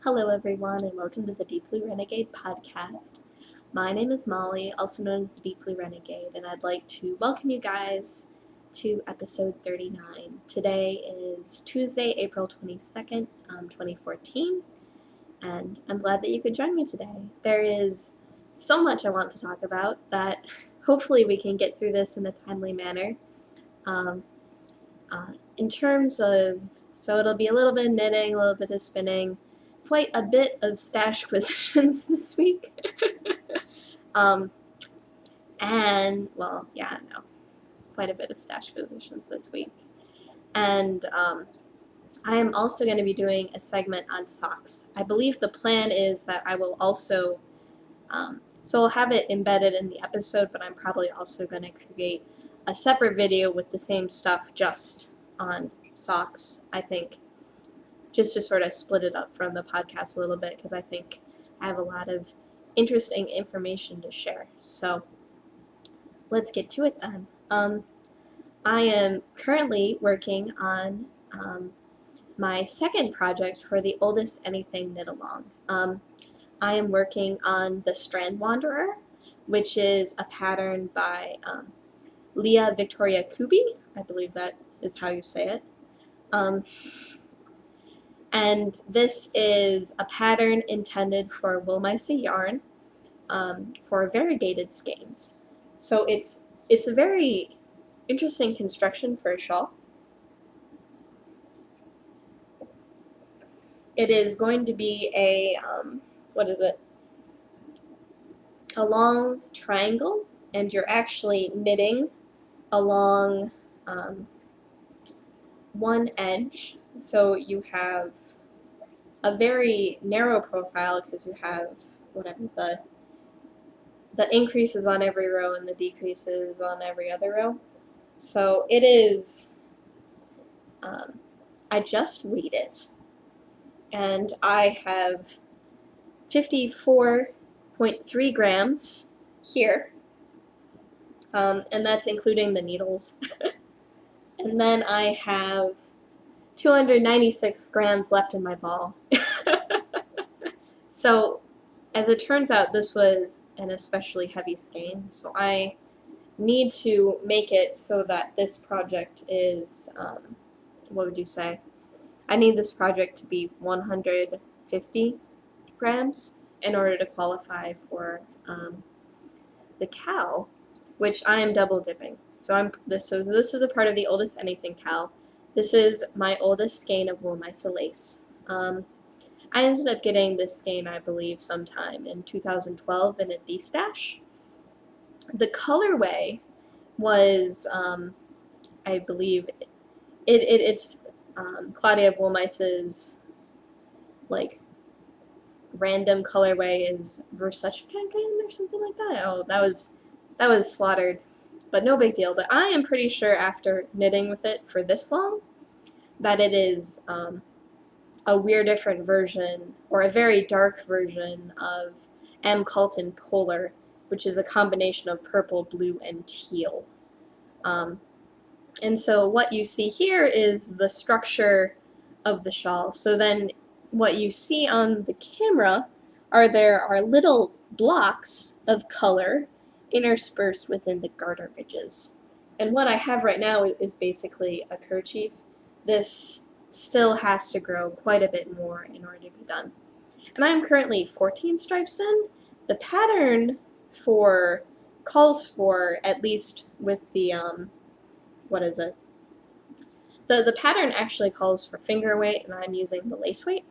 Hello everyone and welcome to the Deep Blue Renegade podcast. My name is Molly, also known as the Deep Blue Renegade, and I'd like to welcome you guys to episode 39. Today is Tuesday, April 22nd, 2014, and I'm glad that you could join me today. There is so much I want to talk about that hopefully we can get through this in a timely manner. In terms of, so it'll be a little bit of knitting, a little bit of spinning, quite a bit of Stashquisitions this week. And, well, yeah, no, quite a bit of Stashquisitions this week. And I am also going to be doing a segment on socks. I believe the plan is that I will also, so I'll have it embedded in the episode, but I'm probably also going to create a separate video with the same stuff just on socks, I think, just to sort of split it up from the podcast a little bit, because I think I have a lot of interesting information to share. So let's get to it then. I am currently working on my second project for the Oldest Anything Knit Along. I am working on the Strand Wanderer, which is a pattern by Leah Victoria Kubi. I believe that is how you say it. And this is a pattern intended for Woolmeise yarn for variegated skeins. So it's a very interesting construction for a shawl. It is going to be a, what is it? A long triangle, and you're actually knitting along one edge. So you have a very narrow profile because you have whatever the increases on every row and the decreases on every other row. So it is, I just weighed it, and I have 54.3 grams here, and that's including the needles. And then I have 296 grams left in my ball. So, as it turns out, this was an especially heavy skein, so I need to make it so that this project is, what would you say? I need this project to be 150 grams in order to qualify for the cow, which I am double dipping. So this is a part of the Oldest Anything cow. This is my oldest skein of Woolmeise lace. I ended up getting this skein, I believe, sometime in 2012 in a D-stash. The colorway was, I believe, it's Claudia Woolmeise's, like, random colorway is Versace or something like that. Oh, that was slaughtered, but no big deal. But I am pretty sure after knitting with it for this long that it is a weird different version, or a very dark version of M. Colton Polar, which is a combination of purple, blue, and teal. And so what you see here is the structure of the shawl. So then what you see on the camera there are little blocks of color interspersed within the garter ridges. And what I have right now is basically a kerchief. This still has to grow quite a bit more in order to be done. And I'm currently 14 stripes in. The pattern calls for, at least with the, what is it? The pattern actually calls for finger weight, and I'm using the lace weight,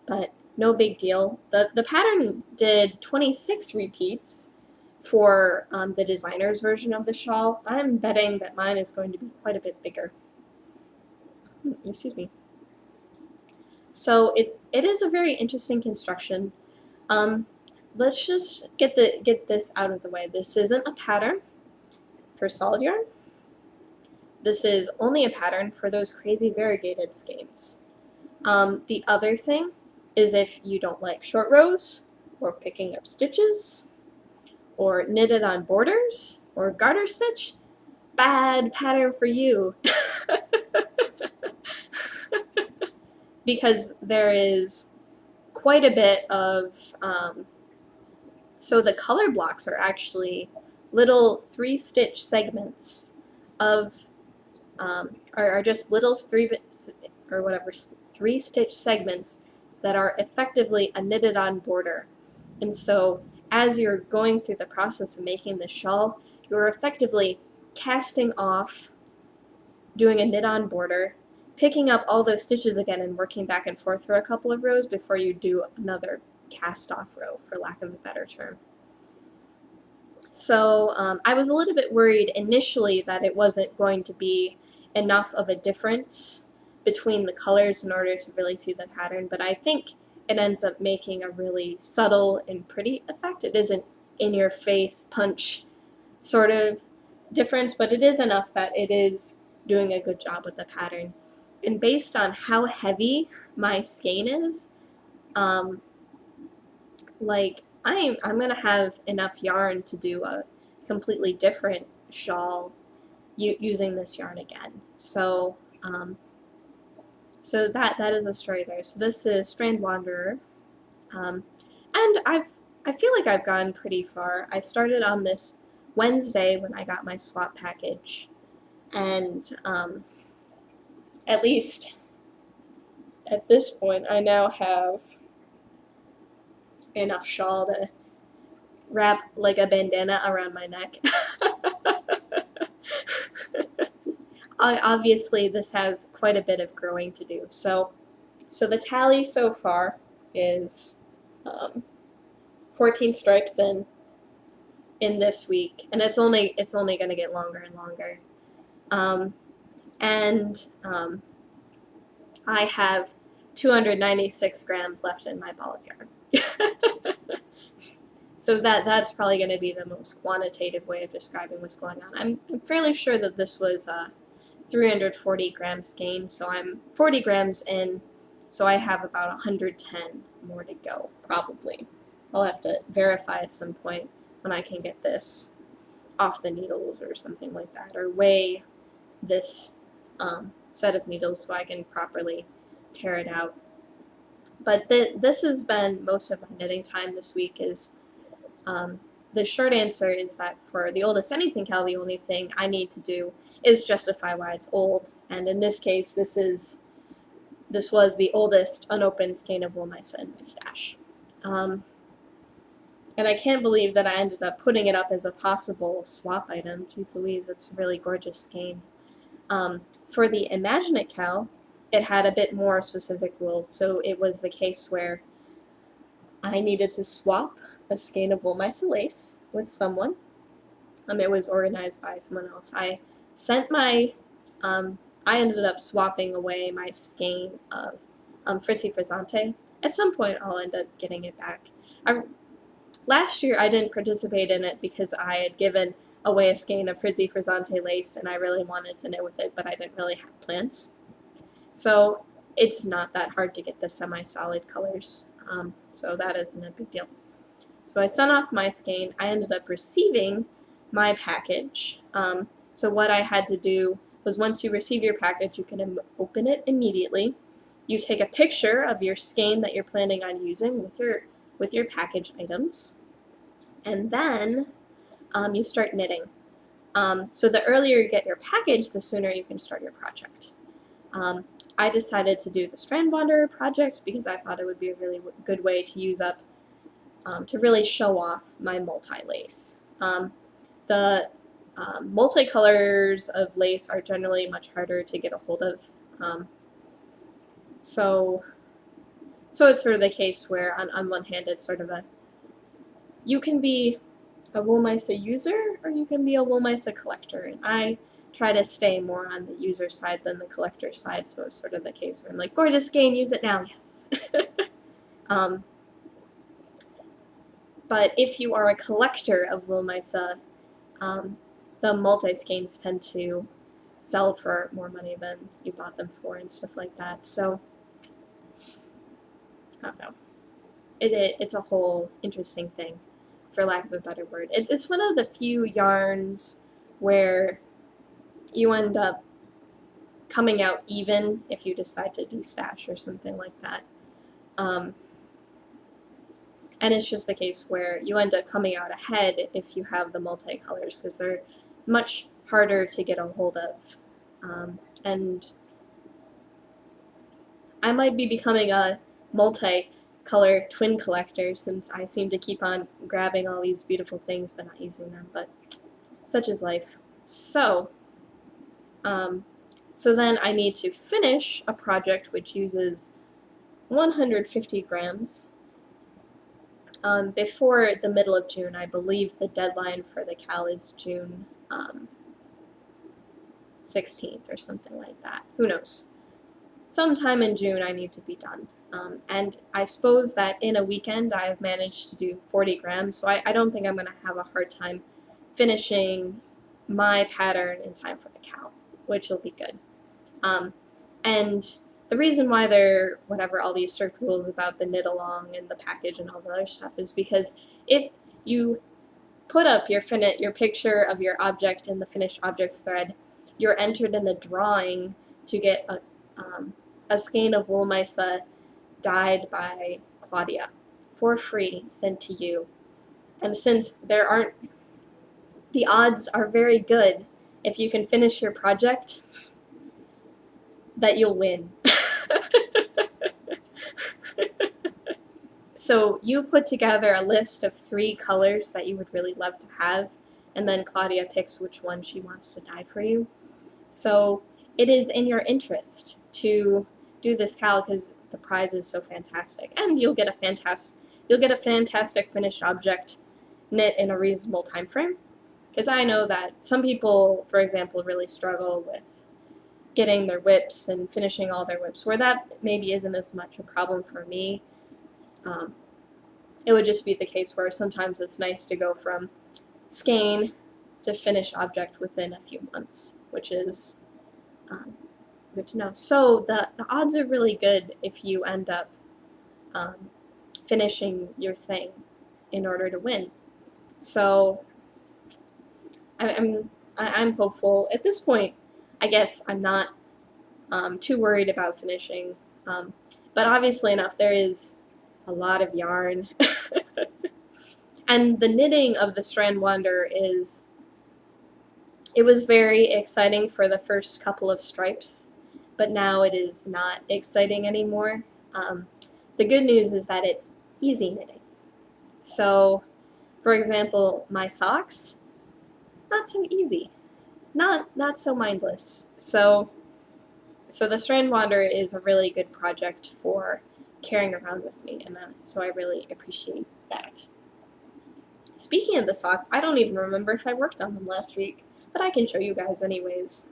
but no big deal. The pattern did 26 repeats for the designer's version of the shawl. I'm betting that mine is going to be quite a bit bigger. Excuse me. So it is a very interesting construction. Let's just get this out of the way. This isn't a pattern for solid yarn. This is only a pattern for those crazy variegated skeins. The other thing is, if you don't like short rows, or picking up stitches, or knitted on borders, or garter stitch, bad pattern for you. Because there is quite a bit of, so the color blocks are actually little 3-stitch segments of, are just little 3-stitch segments that are effectively a knitted on border. And so as you're going through the process of making the shawl, you're effectively casting off, doing a knit on border, picking up all those stitches again and working back and forth for a couple of rows before you do another cast off row, for lack of a better term. So I was a little bit worried initially that it wasn't going to be enough of a difference between the colors in order to really see the pattern, but I think it ends up making a really subtle and pretty effect. It isn't in your face punch sort of difference, but it is enough that it is doing a good job with the pattern. And based on how heavy my skein is, like I'm gonna have enough yarn to do a completely different shawl using this yarn again. So so that is a story there. So this is Strand Wanderer, and I feel like I've gone pretty far. I started on this Wednesday when I got my swap package, and at least at this point I now have enough shawl to wrap like a bandana around my neck. Obviously this has quite a bit of growing to do. So the tally so far is 14 stripes in this week, and it's only going to get longer and longer. I have 296 grams left in my ball of yarn. So that's probably going to be the most quantitative way of describing what's going on. I'm fairly sure that this was a 340 gram skein, so I'm 40 grams in, so I have about 110 more to go, probably. I'll have to verify at some point when I can get this off the needles or something like that, or weigh this set of needles so I can properly tear it out. But this has been most of my knitting time this week. Is the short answer is that for the oldest anything cowl, the only thing I need to do is justify why it's old, and in this case this was the oldest unopened skein of Woolmisa in my stash. And I can't believe that I ended up putting it up as a possible swap item. Jeez Louise, it's a really gorgeous skein. For the Imagine It cowl, it had a bit more specific rules, so it was the case where I needed to swap a skein of Woolmisa lace with someone. It was organized by someone else. I ended up swapping away my skein of Fritzi Frizzante. At some point I'll end up getting it back. Last year I didn't participate in it because I had given away a skein of Fritzi Frizzante lace and I really wanted to knit with it, but I didn't really have plans. So it's not that hard to get the semi-solid colors, so that isn't a big deal. So I sent off my skein. I ended up receiving my package. So what I had to do was, once you receive your package, you can open it immediately. You take a picture of your skein that you're planning on using with your package items, and then you start knitting. So the earlier you get your package, the sooner you can start your project. I decided to do the Strand Wanderer project because I thought it would be a really good way to use up, to really show off my multi-lace. The multicolors of lace are generally much harder to get a hold of. So it's sort of the case where on one hand it's sort of you can be a Woolmisa user or you can be a Woolmisa collector, and I try to stay more on the user side than the collector side, so it's sort of the case where I'm like, gorgeous skein, use it now, yes. But if you are a collector of Woolmisa, the multi-skeins tend to sell for more money than you bought them for and stuff like that, so I don't know. It's a whole interesting thing, for lack of a better word. It's one of the few yarns where you end up coming out even if you decide to destash or something like that. And it's just the case where you end up coming out ahead if you have the multicolors, because they're much harder to get a hold of. And I might be becoming a multicolor twin collector, since I seem to keep on grabbing all these beautiful things but not using them, but such is life. So, so then I need to finish a project which uses 150 grams before the middle of June. I believe the deadline for the cal is June 16th or something like that. Who knows? Sometime in June I need to be done. And I suppose that in a weekend I've managed to do 40 grams, so I don't think I'm going to have a hard time finishing my pattern in time for the cal, which will be good. And the reason why there are all these strict rules about the knit along and the package and all the other stuff is because if you put up your picture of your object in the finished object thread, you're entered in the drawing to get a skein of wool misa dyed by Claudia for free, sent to you. And since the odds are very good, if you can finish your project, that you'll win. So you put together a list of 3 colors that you would really love to have, and then Claudia picks which one she wants to dye for you. So it is in your interest to do this cal, because the prize is so fantastic, and you'll get a fantastic finished object knit in a reasonable time frame. Because I know that some people, for example, really struggle with getting their whips and finishing all their whips, where that maybe isn't as much a problem for me. It would just be the case where sometimes it's nice to go from skein to finished object within a few months, which is good to know. So the odds are really good if you end up finishing your thing in order to win. So I'm hopeful. At this point, I guess I'm not too worried about finishing, but obviously enough, there is a lot of yarn. And the knitting of the Strand Wanderer it was very exciting for the first couple of stripes, but now it is not exciting anymore. The good news is that it's easy knitting. So, for example, my socks, not so easy, not so mindless. So the Strand Wanderer is a really good project for carrying around with me, and so I really appreciate that. Speaking of the socks, I don't even remember if I worked on them last week, but I can show you guys anyways.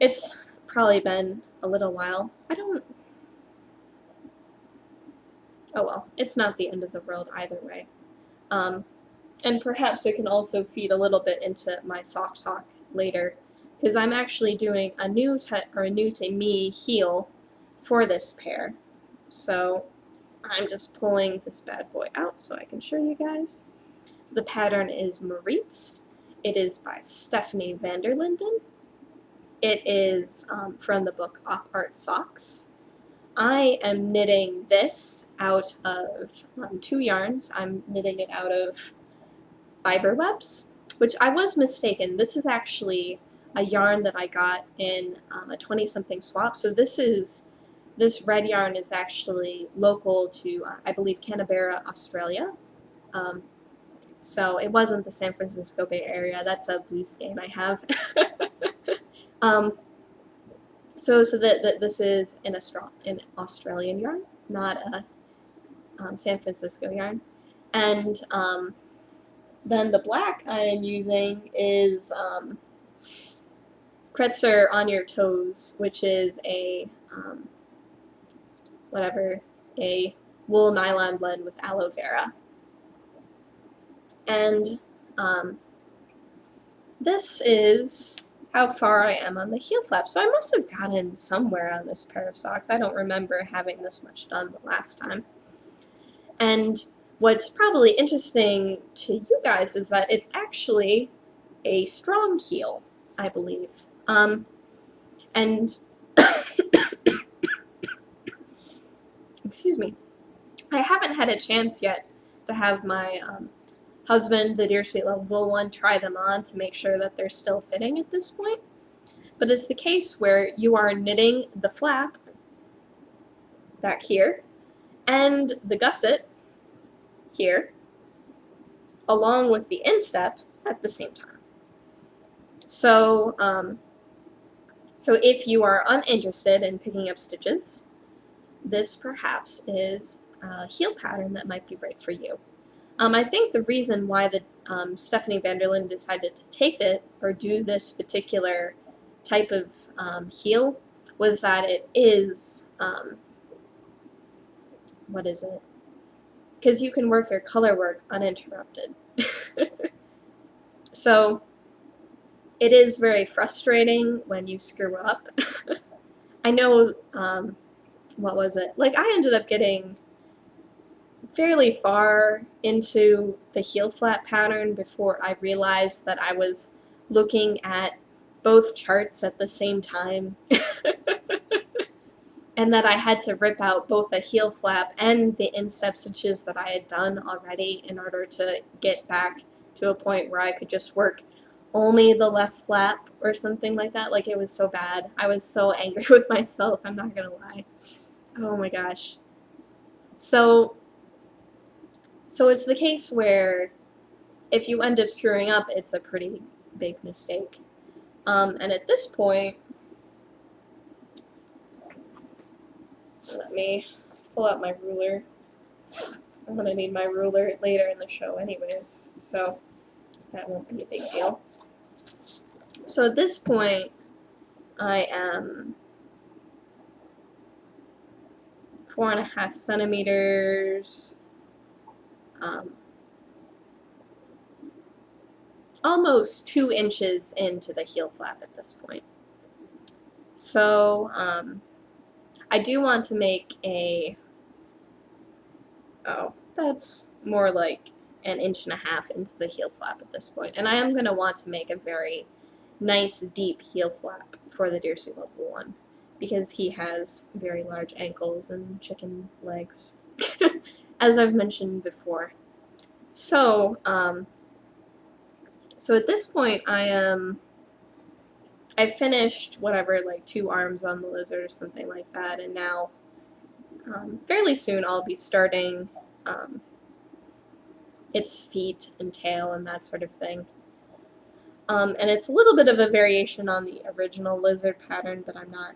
It's probably been a little while. Oh well, it's not the end of the world either way. And perhaps it can also feed a little bit into my sock talk later, because I'm actually doing a new to me heel for this pair. So I'm just pulling this bad boy out so I can show you guys. The pattern is Maritz. It is by Stephanie van der Linden. It is from the book Op Art Socks. I am knitting this out of 2 yarns. I'm knitting it out of fiber webs, which I was mistaken. This is actually a yarn that I got in a 20-something swap. So this red yarn is actually local to, I believe, Canberra, Australia. So it wasn't the San Francisco Bay Area. That's a blue skein I have. So this is an Australian yarn, not a San Francisco yarn. And then the black I am using is Kretzer On Your Toes, which is a a wool nylon blend with aloe vera. And this is how far I am on the heel flap. So I must have gotten somewhere on this pair of socks. I don't remember having this much done the last time. And what's probably interesting to you guys is that it's actually a strong heel, I believe. And excuse me. I haven't had a chance yet to have my husband, the Deersweet Level 1, try them on to make sure that they're still fitting at this point. But it's the case where you are knitting the flap back here and the gusset here along with the instep at the same time. So, so if you are uninterested in picking up stitches, this perhaps is a heel pattern that might be right for you. I think the reason why the Stephanie Vanderlyn decided to take it or do this particular type of heel was that it is, what is it? Because you can work your color work uninterrupted. So it is very frustrating when you screw up. I know, what was it? Like, I ended up getting fairly far into the heel flap pattern before I realized that I was looking at both charts at the same time. And that I had to rip out both the heel flap and the instep stitches that I had done already in order to get back to a point where I could just work only the left flap or something like that. Like, it was so bad. I was so angry with myself, I'm not gonna lie. Oh my gosh. So it's the case where if you end up screwing up, it's a pretty big mistake. And at this point, let me pull out my ruler. I'm going to need my ruler later in the show anyways, so that won't be a big deal. So at this point, I am 4.5 centimeters, almost 2 inches into the heel flap at this point. So, I do want to make a, oh, that's more like 1.5 inches into the heel flap at this point. And I am going to want to make a very nice, deep heel flap for the Deersweet Level 1 because he has very large ankles and chicken legs, as I've mentioned before. So, so at this point I finished whatever, like 2 arms on the lizard or something like that, and now fairly soon I'll be starting its feet and tail and that sort of thing. And it's a little bit of a variation on the original lizard pattern, but I'm not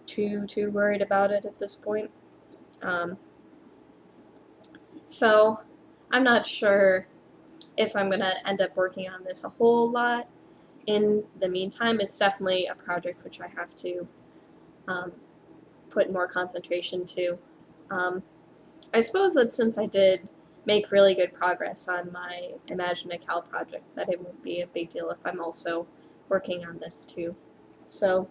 too worried about it at this point. So I'm not sure if I'm going to end up working on this a whole lot. In the meantime, it's definitely a project which I have to put more concentration to. I suppose that since I did make really good progress on my Imagine a Cal project, that it won't be a big deal if I'm also working on this too. So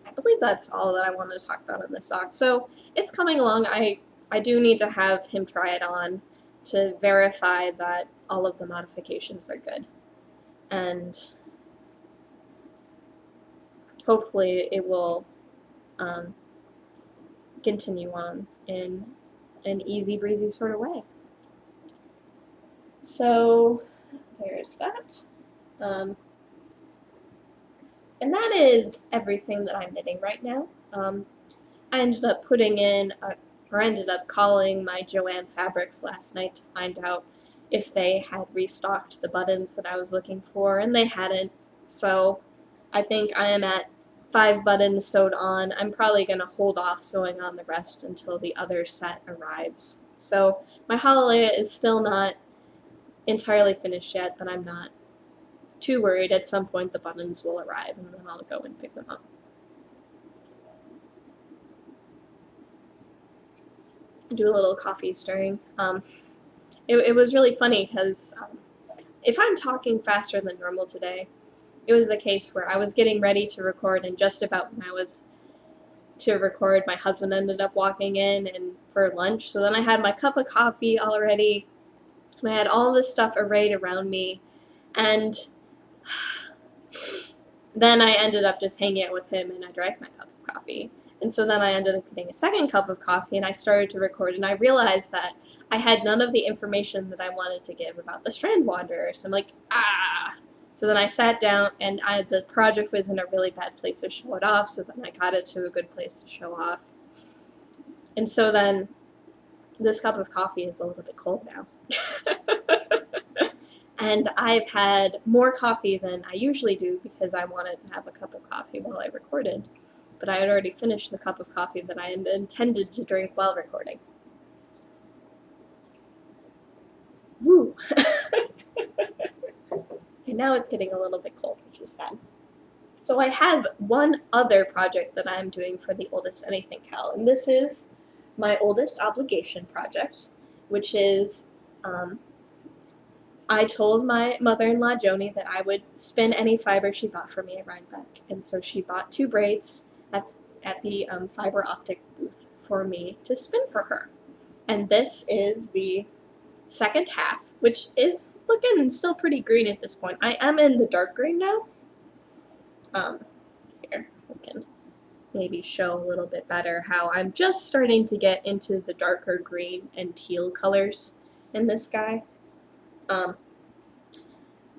I believe that's all that I wanted to talk about on this sock. So it's coming along. I do need to have him try it on to verify that all of the modifications are good. And hopefully it will continue on in an easy breezy sort of way. So there's that. And that is everything that I'm knitting right now. I ended up putting in, or ended up calling my Joann Fabrics last night to find out if they had restocked the buttons that I was looking for, and they hadn't. So I think I am at 5 buttons sewed on. I'm probably going to hold off sewing on the rest until the other set arrives. So my Hallelujah is still not entirely finished yet, but I'm not too worried. At some point the buttons will arrive and then I'll go and pick them up. Do a little coffee stirring. It was really funny because if I'm talking faster than normal today, it was the case where I was getting ready to record, and just about when I was to record, my husband ended up walking in and for lunch. So then I had my cup of coffee already, and I had all this stuff arrayed around me, and then I ended up just hanging out with him, and I drank my cup of coffee. And so then I ended up getting a second cup of coffee and I started to record, and I realized that I had none of the information that I wanted to give about the Strand Wanderer. So I'm like, ah. So then I sat down, and the project was in a really bad place to show it off, so then I got it to a good place to show off. And so then this cup of coffee is a little bit cold now. And I've had more coffee than I usually do because I wanted to have a cup of coffee while I recorded. But I had already finished the cup of coffee that I intended to drink while recording. Woo! And now it's getting a little bit cold, which is sad. So I have one other project that I'm doing for the Oldest Anything Cal, and this is my oldest obligation project, which is I told my mother-in-law Joni that I would spin any fiber she bought for me at Rhinebeck, and so she bought 2 braids at the fiber optic booth for me to spin for her. And this is the second half, which is looking still pretty green at this point. I am in the dark green now. Here, we can maybe show a little bit better how I'm just starting to get into the darker green and teal colors in this guy.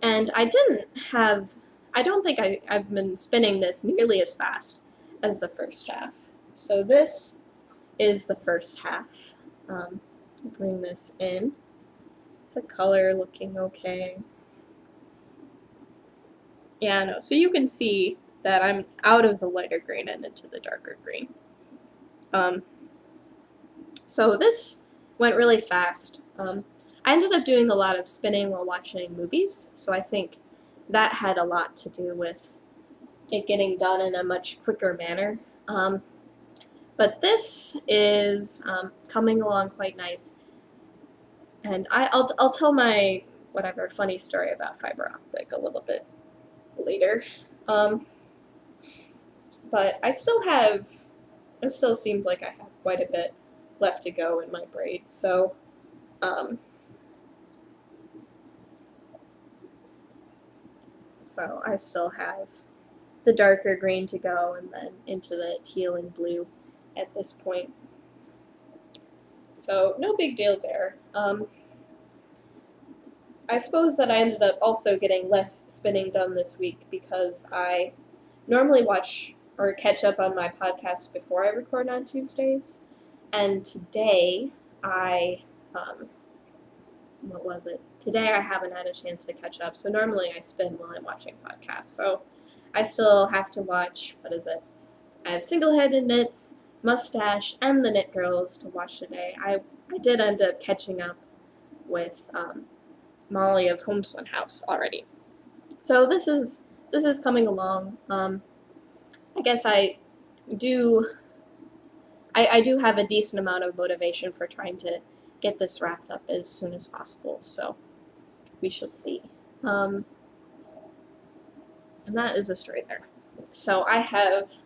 And I don't think I've been spinning this nearly as fast as the first half. So this is the first half. Bring this in. Is the color looking okay? Yeah, no. So you can see that I'm out of the lighter green and into the darker green. So this went really fast. I ended up doing a lot of spinning while watching movies, so I think that had a lot to do with it getting done in a much quicker manner. But this is coming along quite nice, and I'll tell my whatever funny story about fiber optic a little bit later. But it still seems like I have quite a bit left to go in my braids, so I still have the darker green to go and then into the teal and blue at this point. So no big deal there. I suppose that I ended up also getting less spinning done this week because I normally watch or catch up on my podcast before I record on Tuesdays, and today what was it? Today I haven't had a chance to catch up, so normally I spin while I'm watching podcasts, so I still have to watch, what is it? I have Single-Handed Knits, Mustache, and the Knit Girls to watch today. I did end up catching up with Molly of Homespun House already. So this is coming along. I guess I do have a decent amount of motivation for trying to get this wrapped up as soon as possible, so we shall see. And that is the story there. So I have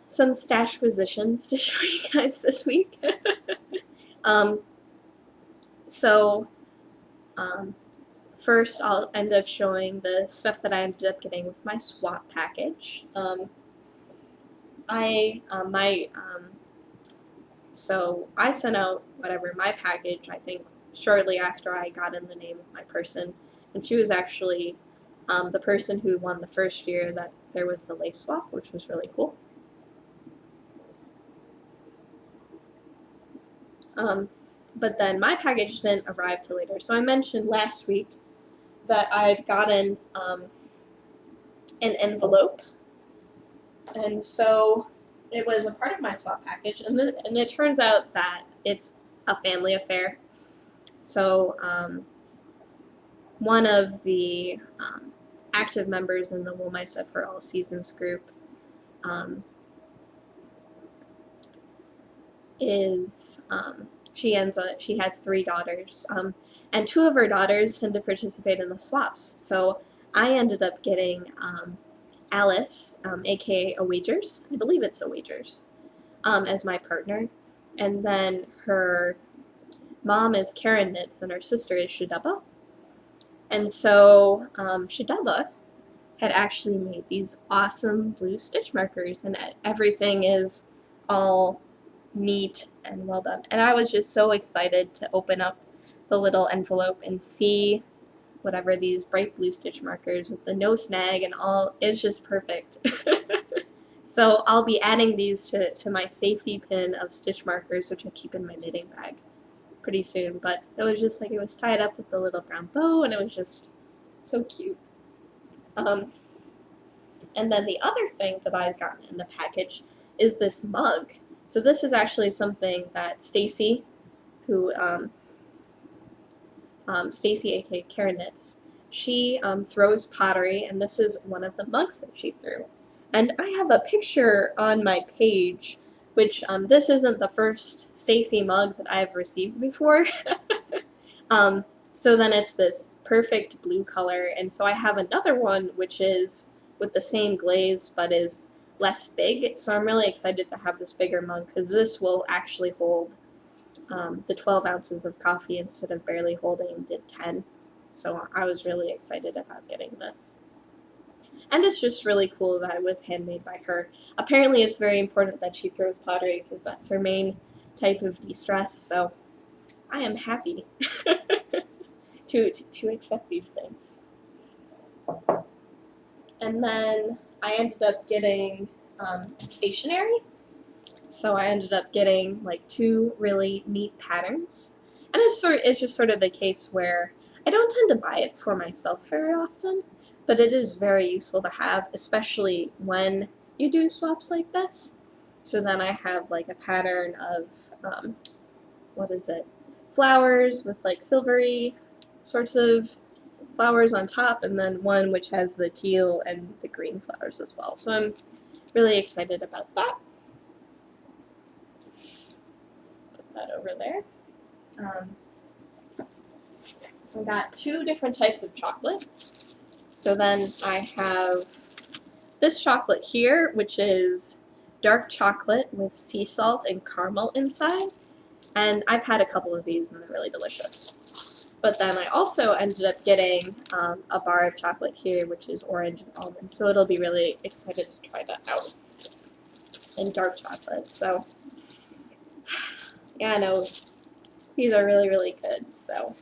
some Stashquisitions to show you guys this week. First I'll end up showing the stuff that I ended up getting with my swap package. So I sent out my package, I think, shortly after I got in the name of my person, and she was actually the person who won the first year that there was the lace swap, which was really cool. But then my package didn't arrive till later. So I mentioned last week that I'd gotten an envelope, and so it was a part of my swap package, and it turns out that it's a family affair. So one of the active members in the Wool My Stuff for All Seasons group she has 3 daughters, and 2 of her daughters tend to participate in the swaps. So I ended up getting Alice, aka A Wagers, I believe it's A Wagers, as my partner, and then her mom is Karen Knits and her sister is Shidaba. And so Shidaba had actually made these awesome blue stitch markers, and everything is all neat and well done. And I was just so excited to open up the little envelope and see whatever these bright blue stitch markers with the no snag and all. It's just perfect. So I'll be adding these to my safety pin of stitch markers, which I keep in my knitting bag, pretty soon. But it was just like, it was tied up with the little brown bow, and it was just so cute. And then the other thing that I've gotten in the package is this mug. So this is actually something that Stacy, who Stacy, aka Karen Knits, she throws pottery, and this is one of the mugs that she threw. And I have a picture on my page, which this isn't the first Stacy mug that I've received before. So then it's this perfect blue color, and so I have another one which is with the same glaze but is less big. So I'm really excited to have this bigger mug because this will actually hold the 12 ounces of coffee instead of barely holding the 10. So I was really excited about getting this. And it's just really cool that it was handmade by her. Apparently it's very important that she throws pottery because that's her main type of de-stress, so I am happy to accept these things. And then I ended up getting stationery. So I ended up getting like 2 really neat patterns. And it's just sort of the case where I don't tend to buy it for myself very often, but it is very useful to have, especially when you do swaps like this. So then I have like a pattern of, what is it? Flowers with like silvery sorts of flowers on top, and then one which has the teal and the green flowers as well. So I'm really excited about that. Put that over there. I got 2 different types of chocolate. So then I have this chocolate here, which is dark chocolate with sea salt and caramel inside. And I've had a couple of these and they're really delicious. But then I also ended up getting a bar of chocolate here, which is orange and almond. So it'll be really excited to try that out in dark chocolate. So yeah, no, these are really, really good. So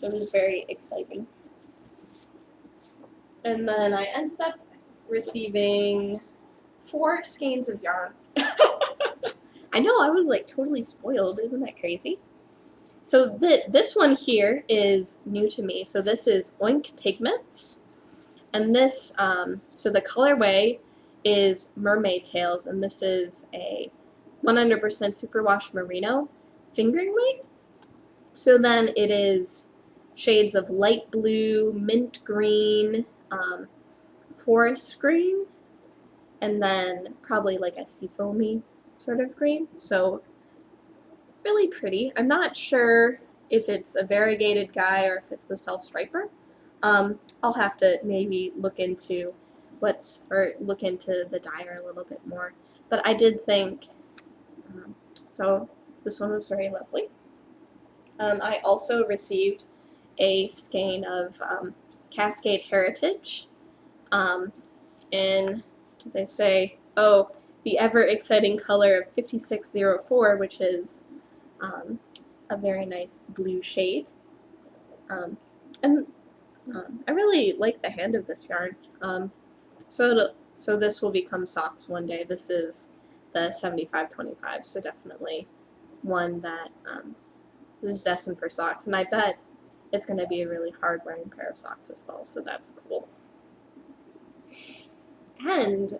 it was very exciting. And then I ended up receiving 4 skeins of yarn. I know, I was like totally spoiled. Isn't that crazy? So this one here is new to me. So this is Oink Pigments. And this, so the colorway is Mermaid Tails, and this is a 100% superwash merino fingering weight. So then it is shades of light blue, mint green, forest green, and then probably like a seafoamy sort of green. So really pretty. I'm not sure if it's a variegated dye or if it's a self-striper. I'll have to maybe look into look into the dyer a little bit more. But I did think, so this one was very lovely. I also received a skein of Cascade Heritage in, did they say, oh, the ever exciting color of 5604, which is a very nice blue shade. And I really like the hand of this yarn. So this will become socks one day. This is the 7525, so definitely one that is destined for socks. And I bet it's going to be a really hard wearing pair of socks as well, so that's cool. And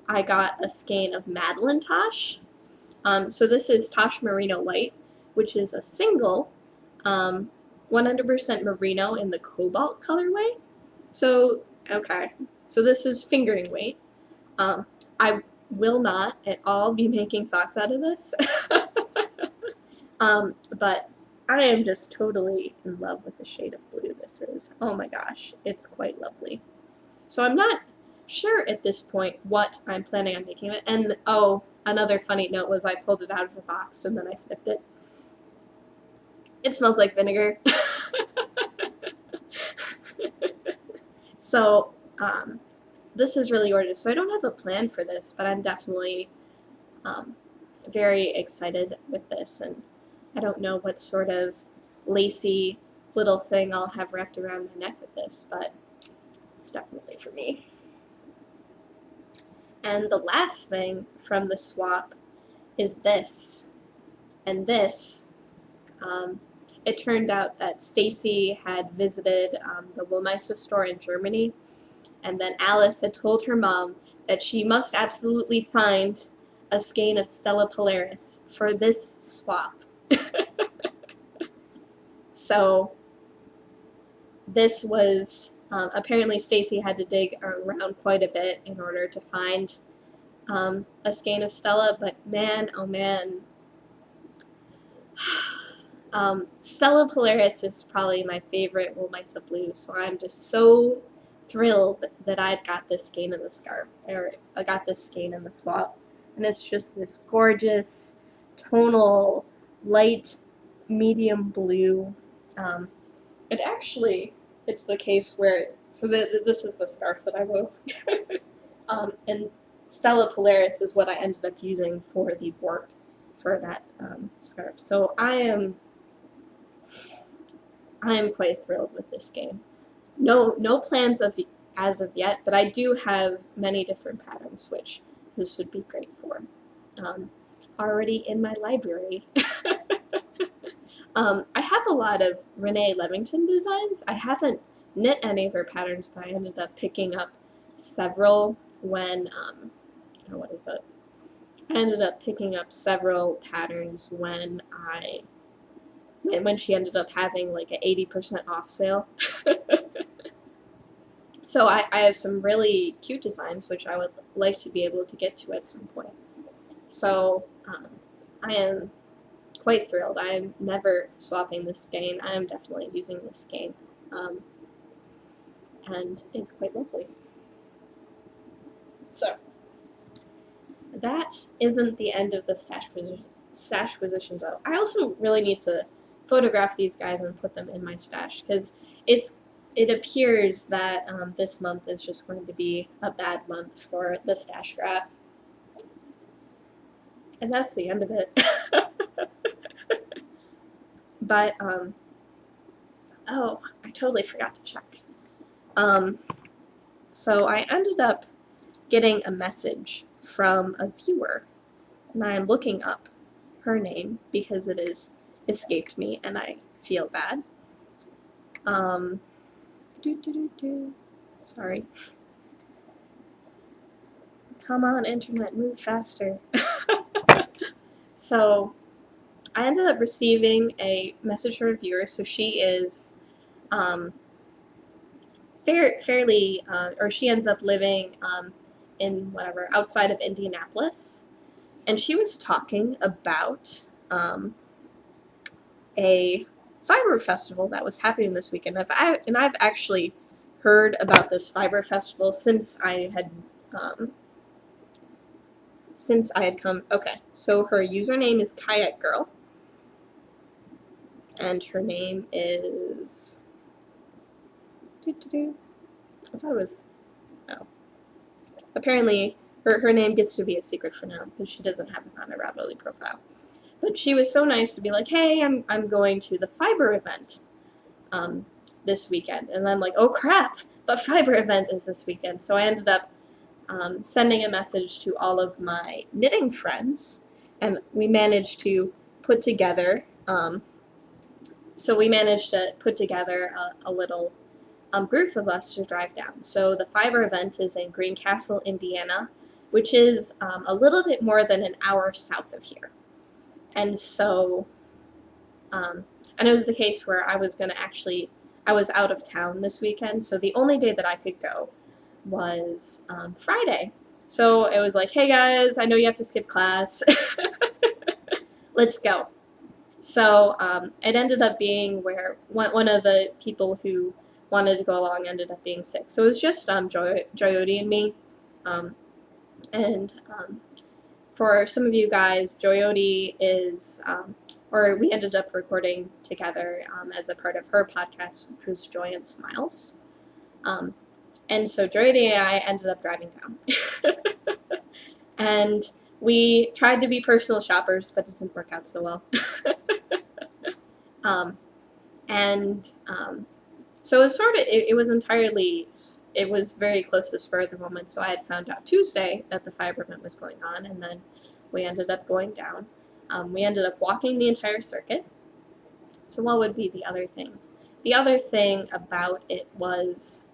I got a skein of Madeline Tosh. So this is Tosh Merino Light, which is a single 100% merino in the cobalt colorway. So, okay, so this is fingering weight. I will not at all be making socks out of this. But I am just totally in love with the shade of blue this is. Oh my gosh, it's quite lovely. So I'm not sure at this point what I'm planning on making of it. And oh, another funny note was I pulled it out of the box and then I sniffed it. It smells like vinegar. So this is really gorgeous. So I don't have a plan for this, but I'm definitely very excited with this, and I don't know what sort of lacy little thing I'll have wrapped around my neck with this, but it's definitely for me. And the last thing from the swap is this. And this, it turned out that Stacy had visited the Wollmeise store in Germany, and then Alice had told her mom that she must absolutely find a skein of Stella Polaris for this swap. So this was, apparently Stacy had to dig around quite a bit in order to find a skein of Stella, but man, oh man, Stella Polaris is probably my favorite Wollmeise blue, so I'm just so thrilled that I'd got this skein in the scarf, or I got this skein in the swap. And it's just this gorgeous, tonal, light, medium blue. It's the case where, so this is the scarf that I wove. And Stella Polaris is what I ended up using for the warp for that scarf. So I am quite thrilled with this skein. No plans as of yet, but I do have many different patterns, which this would be great for. Already in my library. I have a lot of Renee Levington designs. I haven't knit any of her patterns, but I ended up picking up several when, what is it? I ended up picking up several patterns when she ended up having like an 80% off sale. So I have some really cute designs which I would like to be able to get to at some point. So I am quite thrilled. I am never swapping this skein. I am definitely using this skein. And it's quite lovely. So that isn't the end of the Stashquisitions though. I also really need to photograph these guys and put them in my stash, because it appears that this month is just going to be a bad month for the stash graph. And that's the end of it. But, oh, I totally forgot to check. So I ended up getting a message from a viewer, and I am looking up her name because it has escaped me and I feel bad. Sorry. Come on, internet, move faster. So I ended up receiving a message from a viewer. So she is fairly, or she ends up living in whatever, outside of Indianapolis. And she was talking about a fiber festival that was happening this weekend. I've actually heard about this fiber festival since I had come. Okay, so her username is Kayak Girl, and her name is. I thought it was. Oh. Apparently, her name gets to be a secret for now because she doesn't have it on her Ravelry profile. But she was so nice to be like, hey, I'm going to the fiber event this weekend. And I'm like, oh crap, the fiber event is this weekend. So I ended up sending a message to all of my knitting friends, and we managed to put together, a little group of us to drive down. So the fiber event is in Greencastle, Indiana, which is a little bit more than an hour south of here. And so, and it was the case where I was out of town this weekend, so the only day that I could go was Friday. So it was like, hey guys, I know you have to skip class. Let's go. So it ended up being where one of the people who wanted to go along ended up being sick. So it was just Joyody and me. For some of you guys, Joyody is, or we ended up recording together as a part of her podcast, which was Joy and Smiles. And so Jordy and I ended up driving down. And we tried to be personal shoppers, but it didn't work out so well. um, and So it was sort of, it was entirely, it was very close to spur of the moment. So I had found out Tuesday that the fiber event was going on, and then we ended up going down. We ended up walking the entire circuit. So what would be the other thing? The other thing about it was,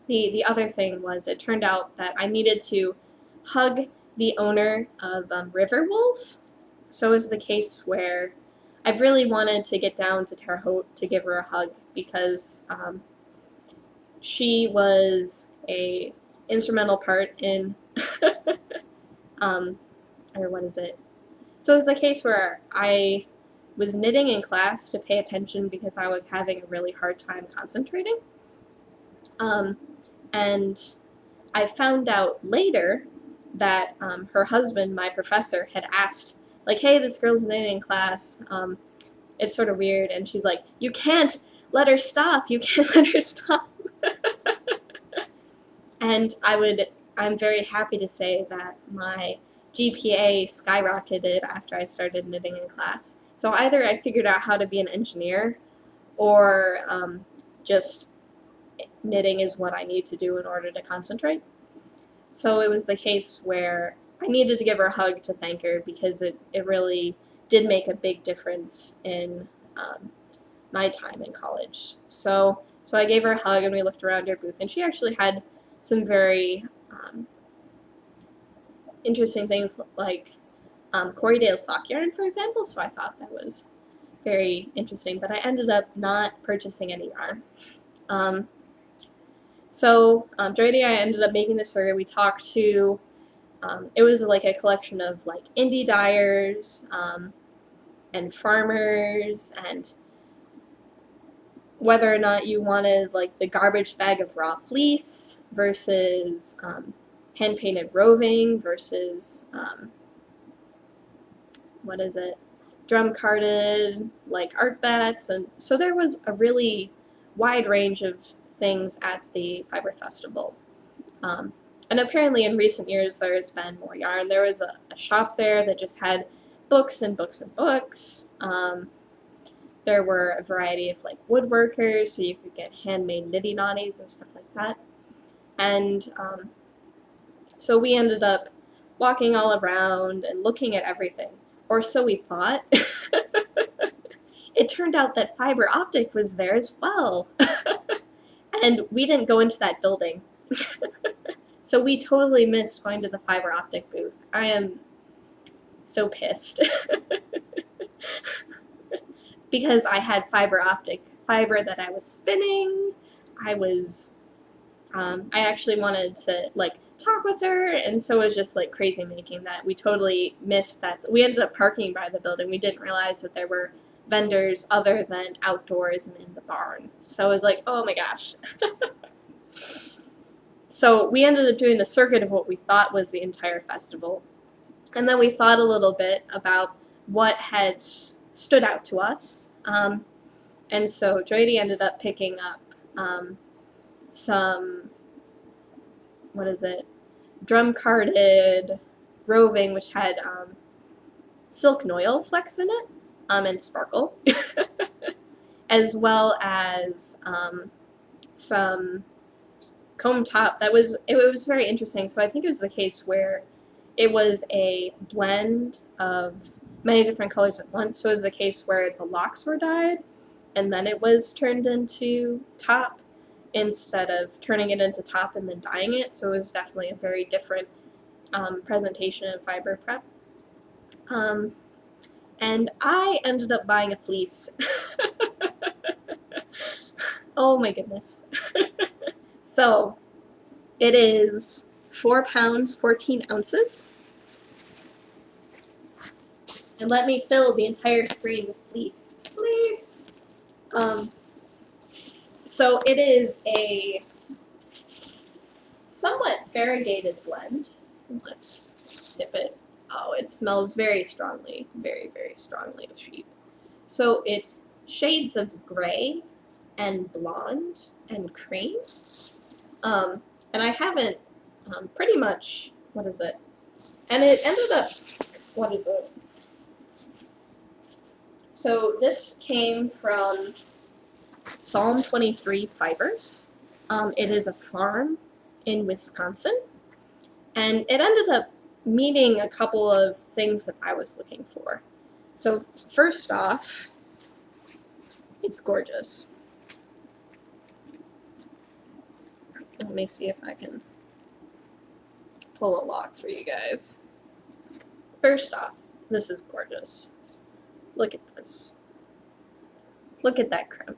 the other thing was it turned out that I needed to hug the owner of River Wolves. So it was the case where I've really wanted to get down to Terre Haute to give her a hug because she was a instrumental part in, or what is it? So it was the case where I was knitting in class to pay attention because I was having a really hard time concentrating. And I found out later that her husband, my professor, had asked, like, hey, this girl's knitting in class. It's sort of weird. And she's like, you can't let her stop. You can't let her stop. And I'm very happy to say that my GPA skyrocketed after I started knitting in class. So either I figured out how to be an engineer or just knitting is what I need to do in order to concentrate. So it was the case where I needed to give her a hug to thank her because it really did make a big difference in my time in college. So I gave her a hug and we looked around her booth, and she actually had some very interesting things like Corriedale sock yarn, for example, so I thought that was very interesting, but I ended up not purchasing any yarn. Jody and I ended up making this circuit. We talked to, it was like a collection of like indie dyers and farmers, and whether or not you wanted like the garbage bag of raw fleece versus hand-painted roving versus, what is it, drum-carded like art bats, and so there was a really wide range of things at the Fiber Festival. And apparently in recent years there has been more yarn. There was a shop there that just had books and books and books. There were a variety of like woodworkers, so you could get handmade niddy noddies and stuff like that. And so we ended up walking all around and looking at everything, or so we thought. It turned out that fiber optic was there as well. And we didn't go into that building. So we totally missed going to the fiber optic booth. I am so pissed. Because I had fiber optic fiber that I was spinning. I actually wanted to like talk with her, and so it was just like crazy making that we totally missed that. We ended up parking by the building. We didn't realize that there were vendors other than outdoors and in the barn. So it was like, oh my gosh. So we ended up doing the circuit of what we thought was the entire festival. And then we thought a little bit about what had stood out to us. And so Jody ended up picking up some, what is it, drum-carded roving, which had silk noil flecks in it, and sparkle, as well as some comb top that was, it was very interesting. So I think it was the case where it was a blend of many different colors at once. So it was the case where the locks were dyed and then it was turned into top instead of turning it into top and then dyeing it. So it was definitely a very different presentation of fiber prep. And I ended up buying a fleece. Oh my goodness. So it is 4 pounds, 14 ounces. And let me fill the entire screen with fleece. Fleece! So it is a somewhat variegated blend. Let's tip it. Oh, it smells very strongly, very, very strongly of sheep. So it's shades of gray, and blonde and cream. And I haven't pretty much, what is it? And it ended up, what is it? So this came from Psalm 23 Fibers. It is a farm in Wisconsin, and it ended up meeting a couple of things that I was looking for. So first off, it's gorgeous. Let me see if I can pull a lock for you guys. First off, this is gorgeous. Look at this. Look at that crimp.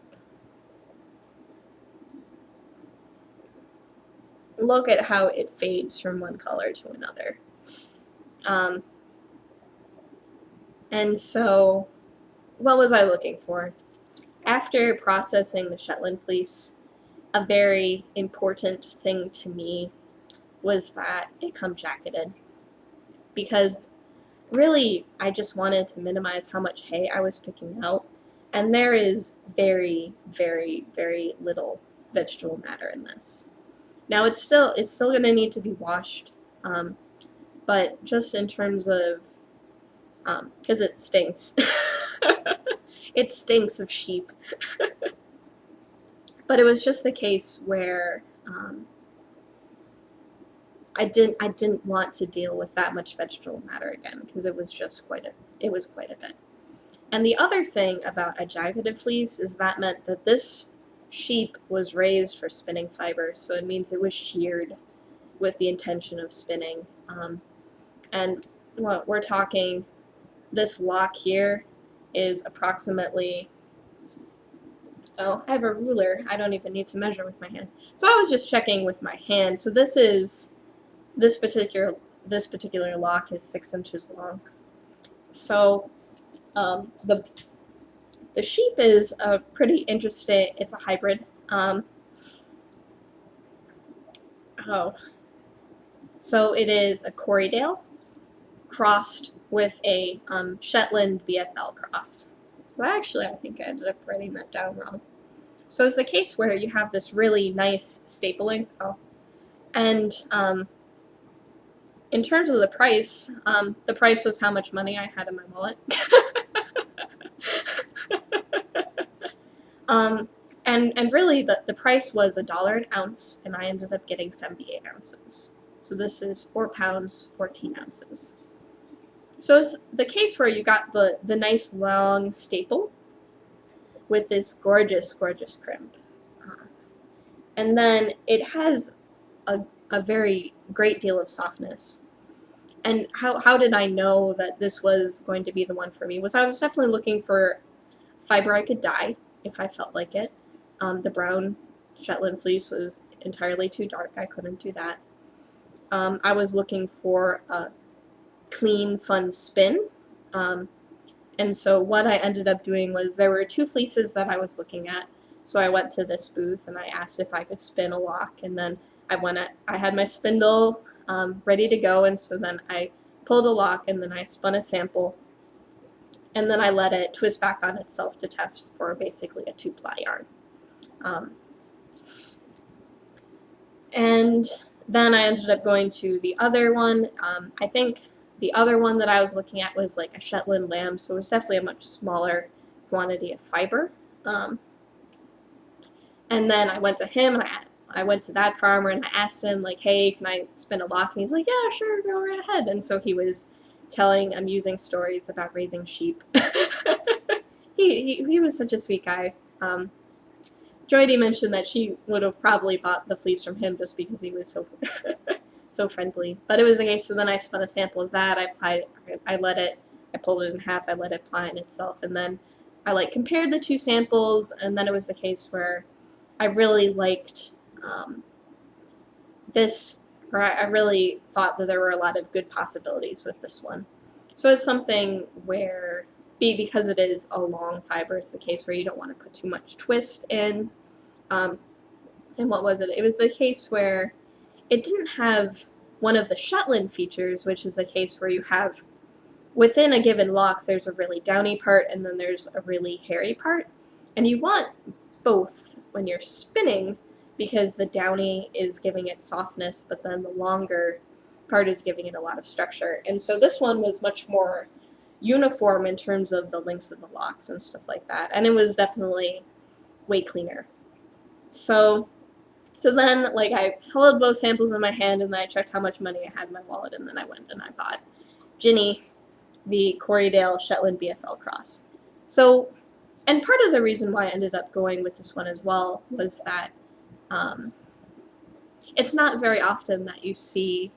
Look at how it fades from one color to another. And so, what was I looking for? After processing the Shetland fleece, a very important thing to me was that it come jacketed. Because really, I just wanted to minimize how much hay I was picking out. And there is very, very, very little vegetable matter in this. Now it's still going to need to be washed, but just in terms of, because it stinks. It stinks of sheep. But it was just the case where I didn't want to deal with that much vegetable matter again, because it was just quite a bit. And the other thing about a jacketed fleece is that meant that this sheep was raised for spinning fiber, so it means it was sheared with the intention of spinning. And what we're talking, this lock here is approximately, oh, I have a ruler. I don't even need to measure with my hand. So I was just checking with my hand. So this particular lock is 6 inches long. So the sheep is a pretty interesting, it's a hybrid. So it is a Corriedale crossed with a Shetland BFL cross. So actually, I think I ended up writing that down wrong. So it's the case where you have this really nice stapling. And in terms of the price was how much money I had in my wallet. And really, the price was $1 an ounce, and I ended up getting 78 ounces. So this is 4 pounds, 14 ounces. So it's the case where you got the nice long staple with this gorgeous, gorgeous crimp. And then it has a very great deal of softness. And how did I know that this was going to be the one for me? I was definitely looking for fiber I could dye if I felt like it. The brown Shetland fleece was entirely too dark. I couldn't do that. I was looking for a clean, fun spin. And so what I ended up doing was there were 2 fleeces that I was looking at. So I went to this booth and I asked if I could spin a lock, and then I had my spindle ready to go, and so then I pulled a lock and then I spun a sample, and then I let it twist back on itself to test for basically a 2-ply yarn. And then I ended up going to the other one. I think the other one that I was looking at was like a Shetland lamb, so it was definitely a much smaller quantity of fiber. And then I went to him, and I went to that farmer, and I asked him, like, hey, can I spin a lock? And he's like, yeah, sure, go right ahead. And so he was telling amusing stories about raising sheep. He was such a sweet guy. Joydie mentioned that she would have probably bought the fleece from him just because he was so so friendly. But it was the case, so then I spun a sample of that, I pulled it in half, I let it ply in itself, and then I compared the 2 samples, and then it was the case where I really liked this, or I really thought that there were a lot of good possibilities with this one. So it's something where, because it is a long fiber, it's the case where you don't want to put too much twist in. And what was it? It was the case where it didn't have one of the Shetland features, which is the case where you have, within a given lock, there's a really downy part and then there's a really hairy part. And you want both when you're spinning, because the downy is giving it softness, but then the longer part is giving it a lot of structure. And so this one was much more uniform in terms of the lengths of the locks and stuff like that, and it was definitely way cleaner. So then, like, I held both samples in my hand, and then I checked how much money I had in my wallet, and then I went and I bought Ginny, the Corriedale Shetland BFL Cross. So, and part of the reason why I ended up going with this one as well was that it's not very often that you see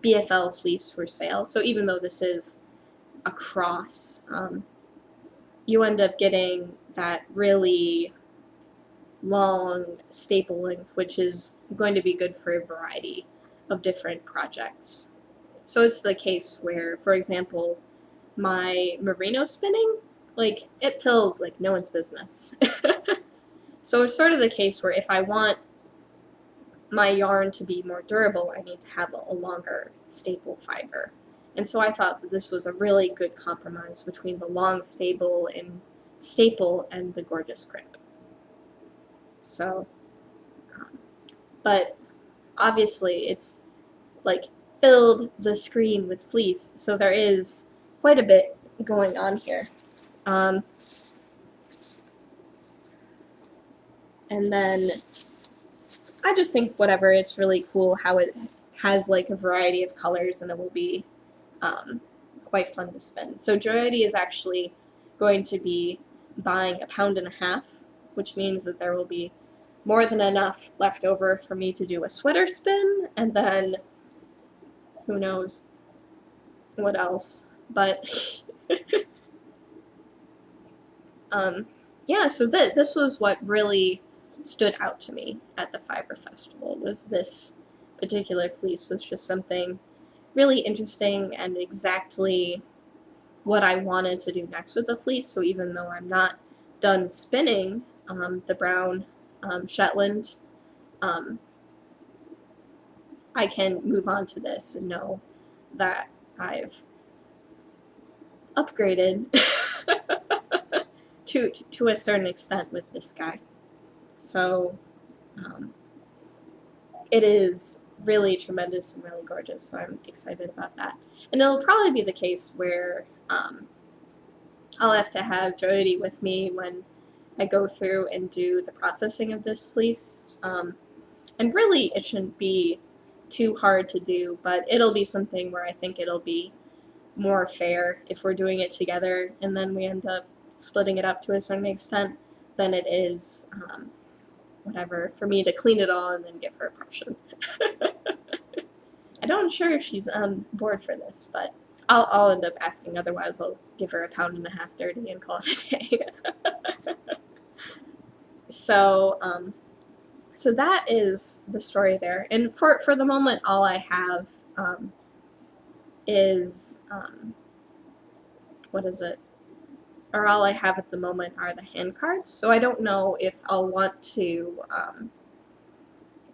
BFL fleece for sale. So even though this is a cross, you end up getting that really long staple length, which is going to be good for a variety of different projects. So it's the case where, for example, my merino spinning, like, it pills like no one's business. So it's sort of the case where if I want my yarn to be more durable, I need to have a longer staple fiber. And so I thought that this was a really good compromise between the long staple and the gorgeous grip. So, but obviously it's like filled the screen with fleece, so there is quite a bit going on here. And then I just think whatever, it's really cool how it has like a variety of colors, and it will be quite fun to spin. So Joyity is actually going to be buying 1.5 pounds, which means that there will be more than enough left over for me to do a sweater spin, and then who knows what else. But yeah, so this was what really stood out to me at the Fiber Festival, was this particular fleece was just something really interesting and exactly what I wanted to do next with the fleece. So even though I'm not done spinning the brown Shetland, I can move on to this and know that I've upgraded to a certain extent with this guy. So it is really tremendous and really gorgeous, so I'm excited about that. And it'll probably be the case where I'll have to have Joyity with me when I go through and do the processing of this fleece. And really, it shouldn't be too hard to do, but it'll be something where I think it'll be more fair if we're doing it together and then we end up splitting it up to a certain extent than it is whatever, for me to clean it all and then give her a portion. I'm not sure if she's on board for this, but I'll end up asking. Otherwise, I'll give her 1.5 pounds dirty and call it a day. So, so that is the story there. And for the moment, all I have is what is it? Or all I have at the moment are the hand cards. So I don't know if I'll want to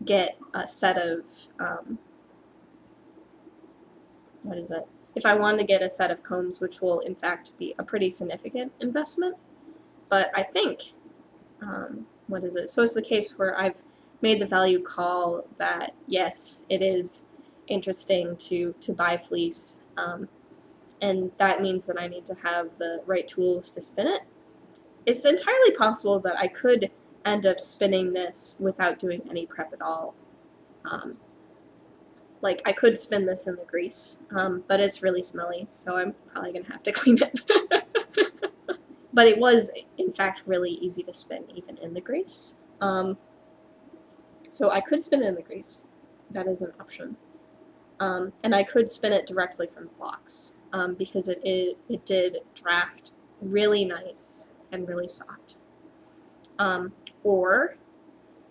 get a set of what is it? If I want to get a set of combs, which will in fact be a pretty significant investment. But I think, what is it? So it's the case where I've made the value call that yes, it is interesting to buy fleece, and that means that I need to have the right tools to spin it. It's entirely possible that I could end up spinning this without doing any prep at all. Like, I could spin this in the grease, but it's really smelly, so I'm probably going to have to clean it. But it was, in fact, really easy to spin even in the grease. So I could spin it in the grease. That is an option. And I could spin it directly from the box, because it did draft really nice and really soft. Or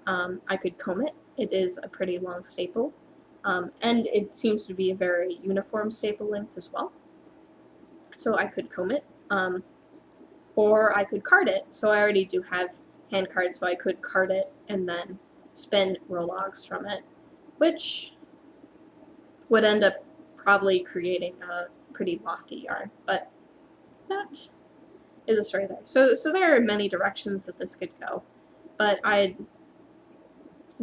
I could comb it. It is a pretty long staple. And it seems to be a very uniform staple length as well. So I could comb it. Or I could card it. So I already do have hand cards, so I could card it and then spin row logs from it, which would end up probably creating a pretty lofty yarn, but is a story there. So there are many directions that this could go, but I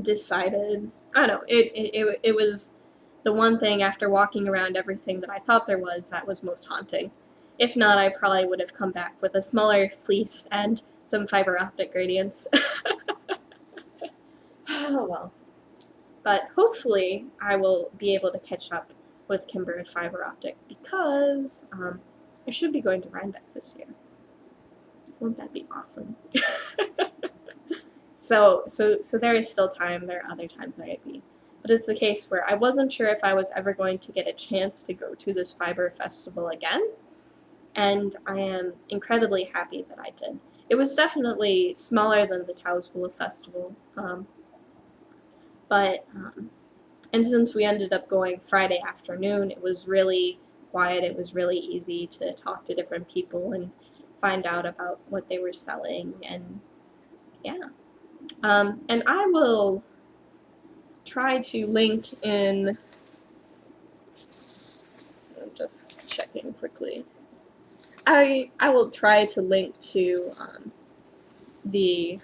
decided, I don't know, it was the one thing after walking around everything that I thought there was that was most haunting. If not, I probably would have come back with a smaller fleece and some fiber optic gradients. Oh well. But hopefully I will be able to catch up with Kimber with fiber optic because I should be going to Rhinebeck this year. Wouldn't that be awesome? So there is still time. There are other times there might be. But it's the case where I wasn't sure if I was ever going to get a chance to go to this fiber festival again, and I am incredibly happy that I did. It was definitely smaller than the Tauswolf Festival, and since we ended up going Friday afternoon, it was really quiet. It was really easy to talk to different people and find out about what they were selling, and yeah. And I will try to link in, I'm just checking quickly. I will try to link to the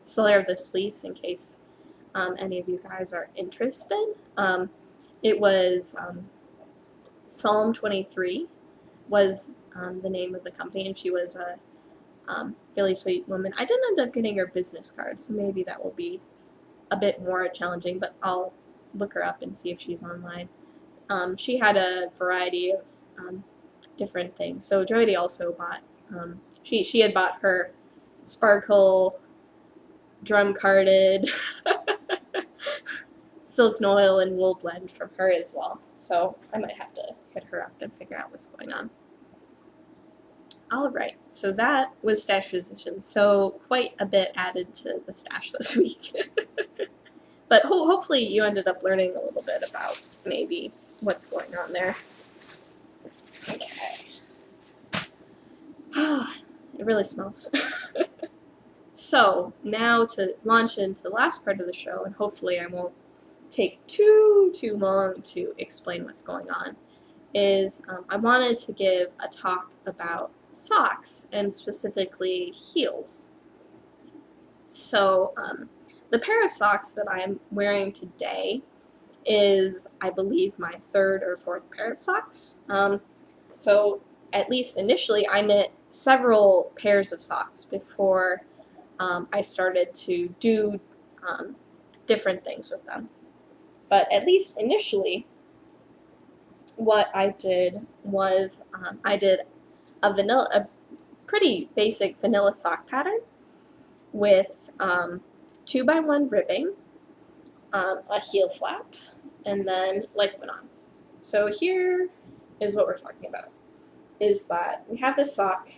Slayer of the Fleece in case any of you guys are interested. It was Psalm 23 was the name of the company, and she was a really sweet woman. I didn't end up getting her business card, so maybe that will be a bit more challenging, but I'll look her up and see if she's online. She had a variety of different things. So Jody also bought, she had bought her sparkle drum carded silk noil and wool blend from her as well. So I might have to hit her up and figure out what's going on. Alright, so that was Stashquisitions. So quite a bit added to the stash this week. But hopefully you ended up learning a little bit about maybe what's going on there. Okay. It really smells. So now to launch into the last part of the show, and hopefully I won't take too long to explain what's going on, is I wanted to give a talk about socks, and specifically heels. So the pair of socks that I'm wearing today is, I believe, my third or fourth pair of socks. So at least initially I knit several pairs of socks before I started to do different things with them. But at least initially what I did was I did a pretty basic vanilla sock pattern with 2x1 ribbing, a heel flap, and then leg went on. So here is what we're talking about, is that we have this sock.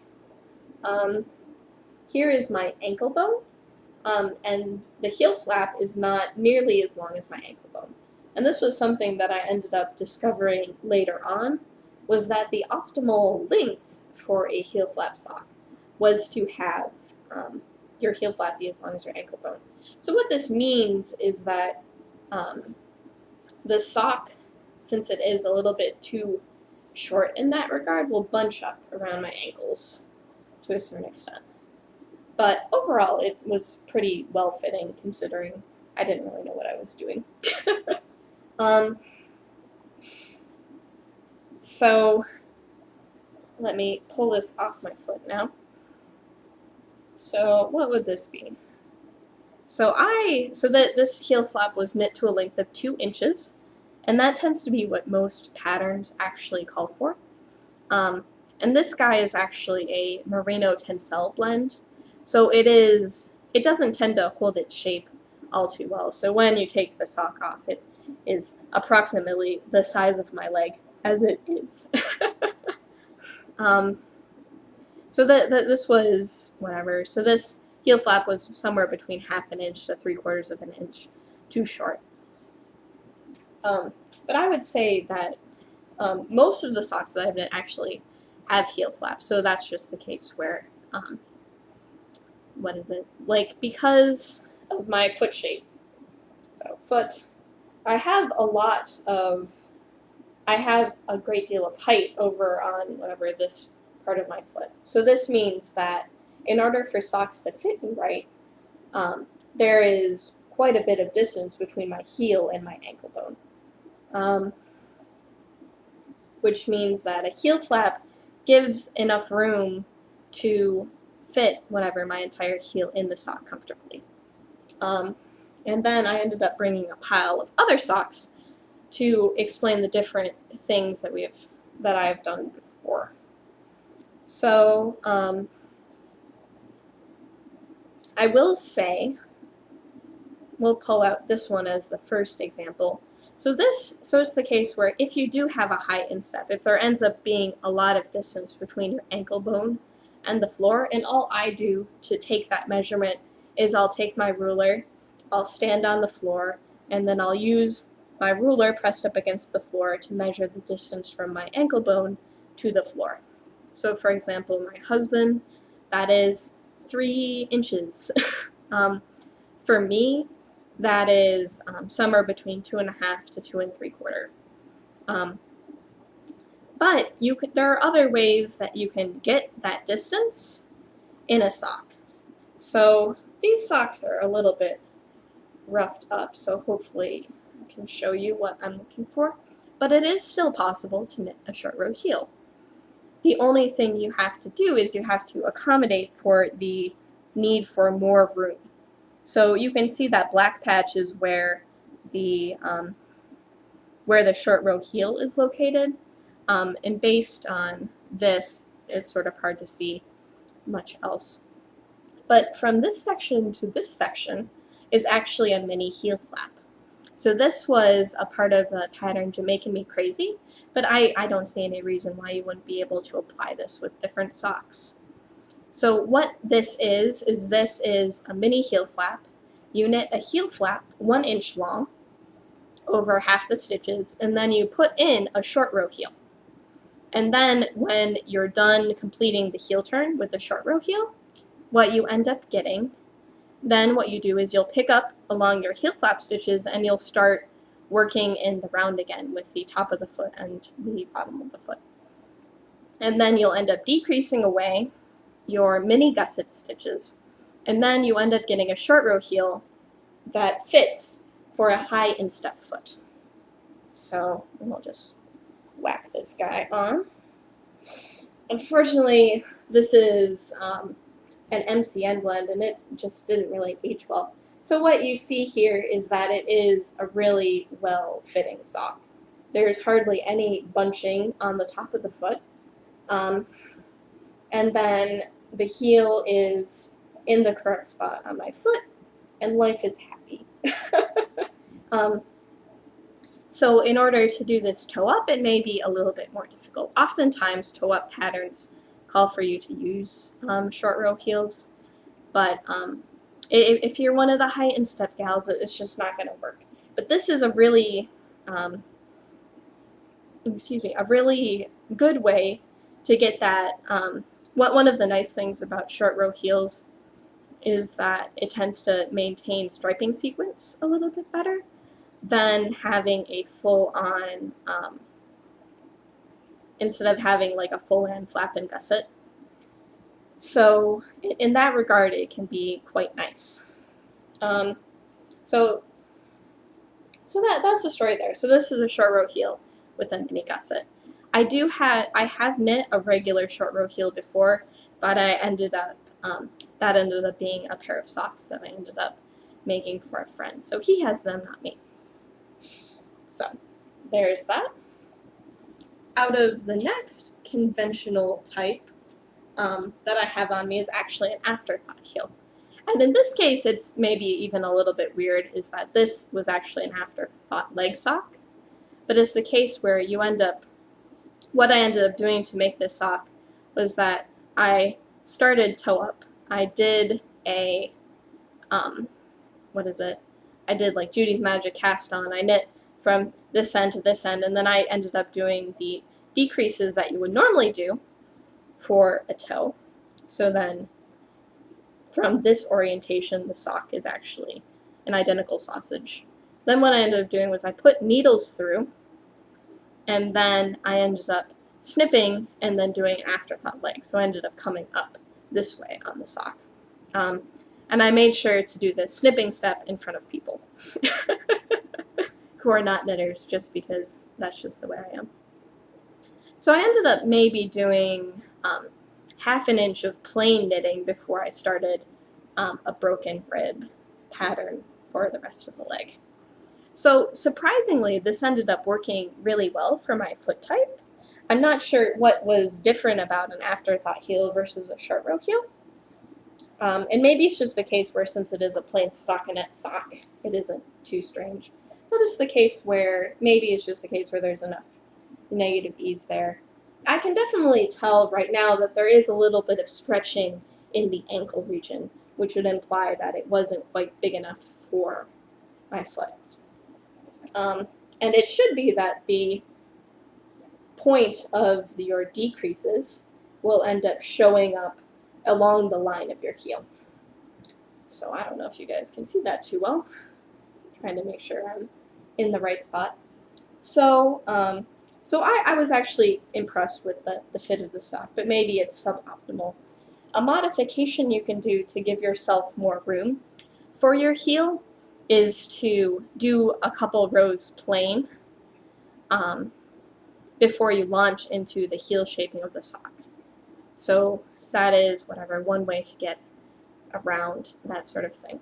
Here is my ankle bone, and the heel flap is not nearly as long as my ankle bone. And this was something that I ended up discovering later on, was that the optimal length for a heel flap sock was to have your heel flap be as long as your ankle bone. So what this means is that the sock, since it is a little bit too short in that regard, will bunch up around my ankles to a certain extent. But overall, it was pretty well-fitting, considering I didn't really know what I was doing. So let me pull this off my foot now. So what would this be? So this heel flap was knit to a length of 2 inches, and that tends to be what most patterns actually call for. And this guy is actually a merino tencel blend, so it doesn't tend to hold its shape all too well. So when you take the sock off, it is approximately the size of my leg as it is. So this was whatever. So this heel flap was somewhere between 1/2 inch to 3/4 of an inch too short. But I would say that most of the socks that I've knit actually have heel flaps. So that's just the case where, what is it? Like, because of my foot shape. So foot, I have a great deal of height over on whatever this part of my foot. So this means that in order for socks to fit me right, there is quite a bit of distance between my heel and my ankle bone, which means that a heel flap gives enough room to fit whatever my entire heel in the sock comfortably. And then I ended up bringing a pile of other socks to explain the different things that I've done before. So I will say, we'll pull out this one as the first example. So it's the case where if you do have a high instep, if there ends up being a lot of distance between your ankle bone and the floor, and all I do to take that measurement is I'll take my ruler, I'll stand on the floor, and then I'll use my ruler pressed up against the floor to measure the distance from my ankle bone to the floor. So for example, my husband, that is 3 inches. For me, that is somewhere between 2.5 to 2 3/4. But there are other ways that you can get that distance in a sock. So these socks are a little bit roughed up, so hopefully I can show you what I'm looking for. But it is still possible to knit a short row heel. The only thing you have to do is you have to accommodate for the need for more room. So you can see that black patch is where the short row heel is located, and based on this, it's sort of hard to see much else. But from this section to this section is actually a mini heel flap. So this was a part of the pattern Jamaican Me Crazy, but I don't see any reason why you wouldn't be able to apply this with different socks. So what this is a mini heel flap. You knit a heel flap 1 inch long over half the stitches, and then you put in a short row heel. And then when you're done completing the heel turn with the short row heel, what you end up getting, then what you do is you'll pick up along your heel flap stitches and you'll start working in the round again with the top of the foot and the bottom of the foot. And then you'll end up decreasing away your mini gusset stitches, and then you end up getting a short row heel that fits for a high instep foot. So we'll just whack this guy on. Unfortunately, this is an MCN blend, and it just didn't really age well. So what you see here is that it is a really well-fitting sock. There's hardly any bunching on the top of the foot. And then the heel is in the correct spot on my foot, and life is happy. So in order to do this toe up, it may be a little bit more difficult. Oftentimes toe up patterns call for you to use short row heels, but if you're one of the high instep gals, it's just not going to work. But this is a really, a really good way to get that. One of the nice things about short row heels is that it tends to maintain striping sequence a little bit better than having a full-on, instead of having like a full-on flap and gusset. So in that regard, it can be quite nice. So that's the story there. So this is a short row heel with a mini gusset. I have knit a regular short row heel before, but that ended up being a pair of socks that I ended up making for a friend. So he has them, not me. So there's that. Out of the next conventional type that I have on me is actually an afterthought heel. And in this case, it's maybe even a little bit weird, is that this was actually an afterthought leg sock. But it's the case where what I ended up doing to make this sock was that I started toe up. I did a, I did like Judy's Magic cast on. I knit from this end to this end, and then I ended up doing the decreases that you would normally do for a toe. So then from this orientation, the sock is actually an identical sausage. Then what I ended up doing was I put needles through, and then I ended up snipping and then doing afterthought leg. So I ended up coming up this way on the sock. And I made sure to do the snipping step in front of people who are not knitters, just because that's just the way I am. So I ended up maybe doing half an inch of plain knitting before I started a broken rib pattern for the rest of the leg. So surprisingly, this ended up working really well for my foot type. I'm not sure what was different about an afterthought heel versus a short row heel. And maybe it's just the case where, since it is a plain stockinette sock, it isn't too strange. But it's the case where, maybe it's just the case where there's enough negative ease there. I can definitely tell right now that there is a little bit of stretching in the ankle region, which would imply that it wasn't quite big enough for my foot. And it should be that the point of your decreases will end up showing up along the line of your heel. So I don't know if you guys can see that too well. I'm trying to make sure I'm in the right spot. So I was actually impressed with the fit of the sock, but maybe it's suboptimal. A modification you can do to give yourself more room for your heel is to do a couple rows plain before you launch into the heel shaping of the sock. So that is one way to get around that sort of thing.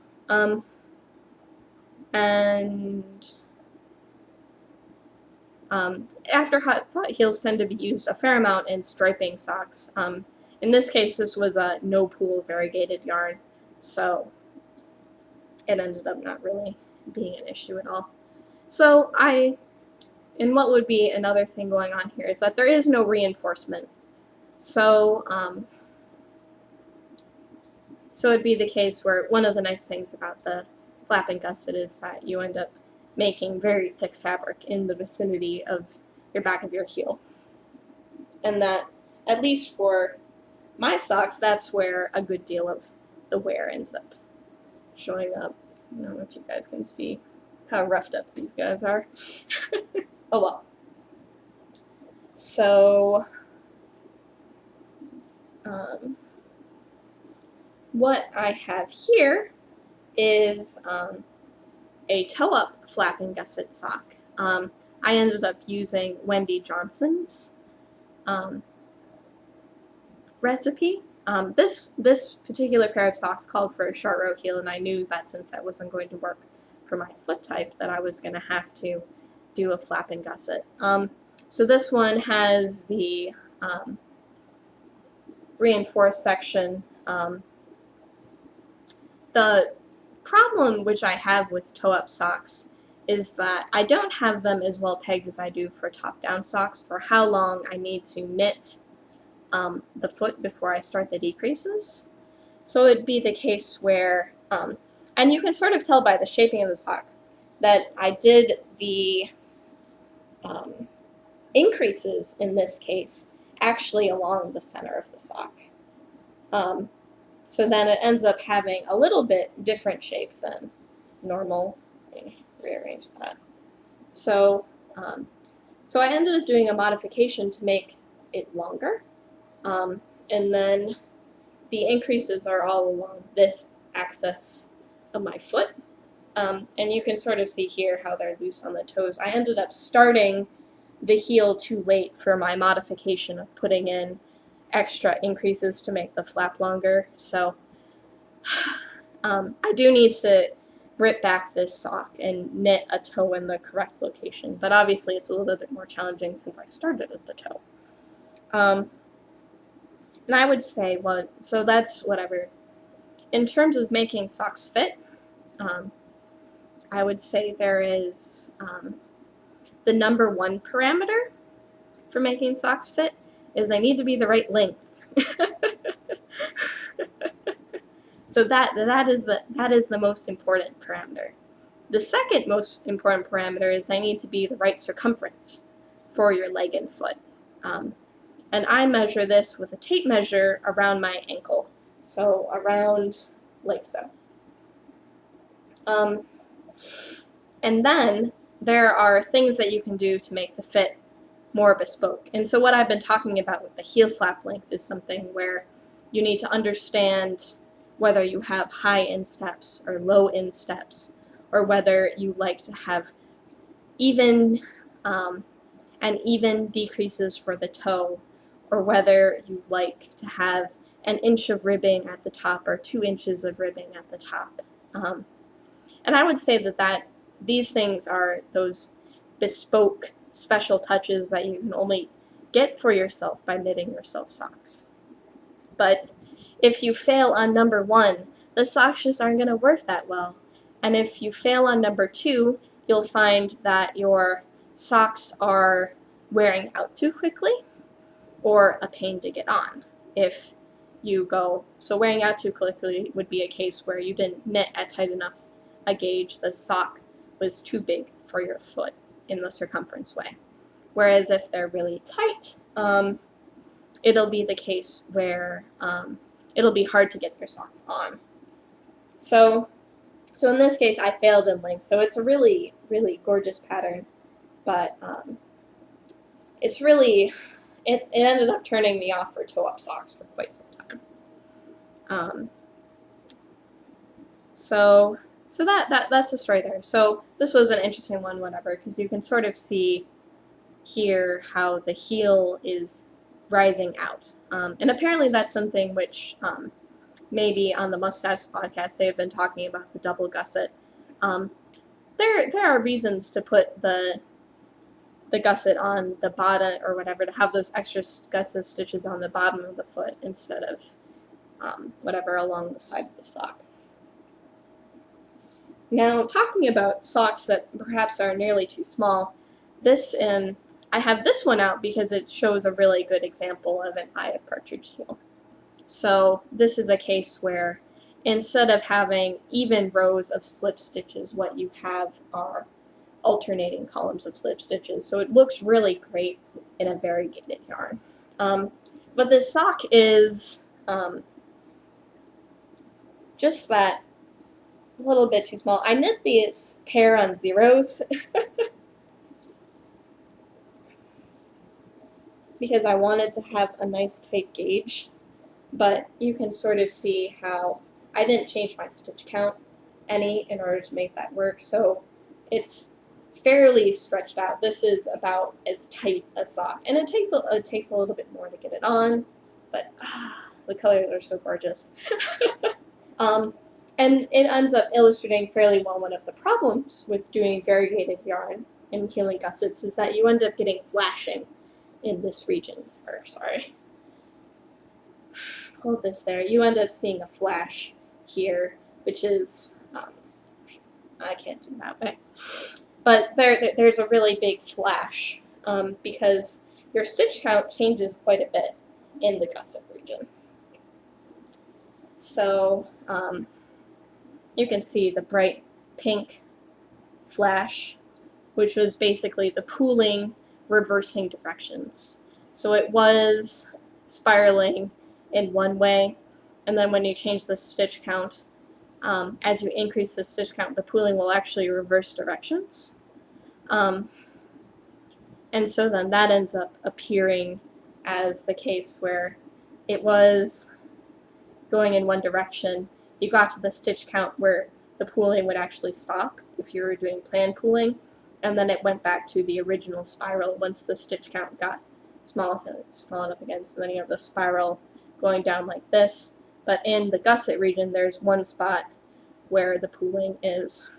Afterthought heels tend to be used a fair amount in striping socks. In this case, this was a no-pool variegated yarn, so it ended up not really being an issue at all. So and what would be another thing going on here is that there is no reinforcement. So it'd be the case where one of the nice things about the flap and gusset is that you end up making very thick fabric in the vicinity of your back of your heel. And that, at least for my socks, that's where a good deal of the wear ends up showing up. I don't know if you guys can see how roughed up these guys are. Oh well. So, what I have here is a toe-up flap and gusset sock. I ended up using Wendy Johnson's recipe. This particular pair of socks called for a short row heel, and I knew that since that wasn't going to work for my foot type, that I was going to have to do a flap and gusset. So this one has the reinforced section. The problem which I have with toe-up socks is that I don't have them as well pegged as I do for top-down socks for how long I need to knit the foot before I start the decreases. So it'd be the case where, and you can sort of tell by the shaping of the sock that I did the increases in this case actually along the center of the sock. So then it ends up having a little bit different shape than normal. Let me rearrange that. So I ended up doing a modification to make it longer. And then the increases are all along this axis of my foot. And you can sort of see here how they're loose on the toes. I ended up starting the heel too late for my modification of putting in extra increases to make the flap longer. So I do need to rip back this sock and knit a toe in the correct location, but obviously it's a little bit more challenging since I started at the toe. And I would say, well, so that's whatever. In terms of making socks fit, I would say there is the number one parameter for making socks fit is they need to be the right length. So that is the most important parameter. The second most important parameter is they need to be the right circumference for your leg and foot. And I measure this with a tape measure around my ankle, so around like so. And then there are things that you can do to make the fit more bespoke. And so what I've been talking about with the heel flap length is something where you need to understand whether you have high insteps or low insteps, or whether you like to have even and even decreases for the toe, or whether you like to have an inch of ribbing at the top or 2 inches of ribbing at the top. And I would say that these things are those bespoke special touches that you can only get for yourself by knitting yourself socks. But if you fail on number 1, the socks just aren't going to work that well. And if you fail on number 2, you'll find that your socks are wearing out too quickly or a pain to get on. If you go, so wearing out too quickly would be a case where you didn't knit at tight enough a gauge, the sock was too big for your foot in the circumference way. Whereas if they're really tight, it'll be the case where it'll be hard to get your socks on. So in this case, I failed in length. So it's a really, really gorgeous pattern, but it ended up turning me off for toe-up socks for quite some time. So that's the story there. So this was an interesting one, whatever, because you can sort of see here how the heel is rising out. And apparently that's something which maybe on the Mustache podcast they've been talking about the double gusset. There are reasons to put the gusset on the bottom or whatever, to have those extra gusset stitches on the bottom of the foot instead of whatever along the side of the sock. Now, talking about socks that perhaps are nearly too small, I have this one out because it shows a really good example of an eye of partridge heel. So this is a case where instead of having even rows of slip stitches, what you have are alternating columns of slip stitches. So it looks really great in a variegated yarn. But this sock is just that a little bit too small. I knit this pair on zeros because I wanted to have a nice tight gauge, but you can sort of see how I didn't change my stitch count any in order to make that work, so it's fairly stretched out. This is about as tight a sock, and it takes a little bit more to get it on, but the colors are so gorgeous. And it ends up illustrating fairly well one of the problems with doing variegated yarn and heeling gussets is that you end up getting flashing in this region. Or, sorry, hold this there. You end up seeing a flash here, which is, I can't do that way. But there's a really big flash because your stitch count changes quite a bit in the gusset region. So, you can see the bright pink flash, which was basically the pooling reversing directions. So it was spiraling in one way, and then when you change the stitch count, as you increase the stitch count, the pooling will actually reverse directions. And so then that ends up appearing as the case where it was going in one direction. You got to the stitch count where the pooling would actually stop if you were doing planned pooling, and then it went back to the original spiral once the stitch count got small enough again. So then you have the spiral going down like this, but in the gusset region there's one spot where the pooling is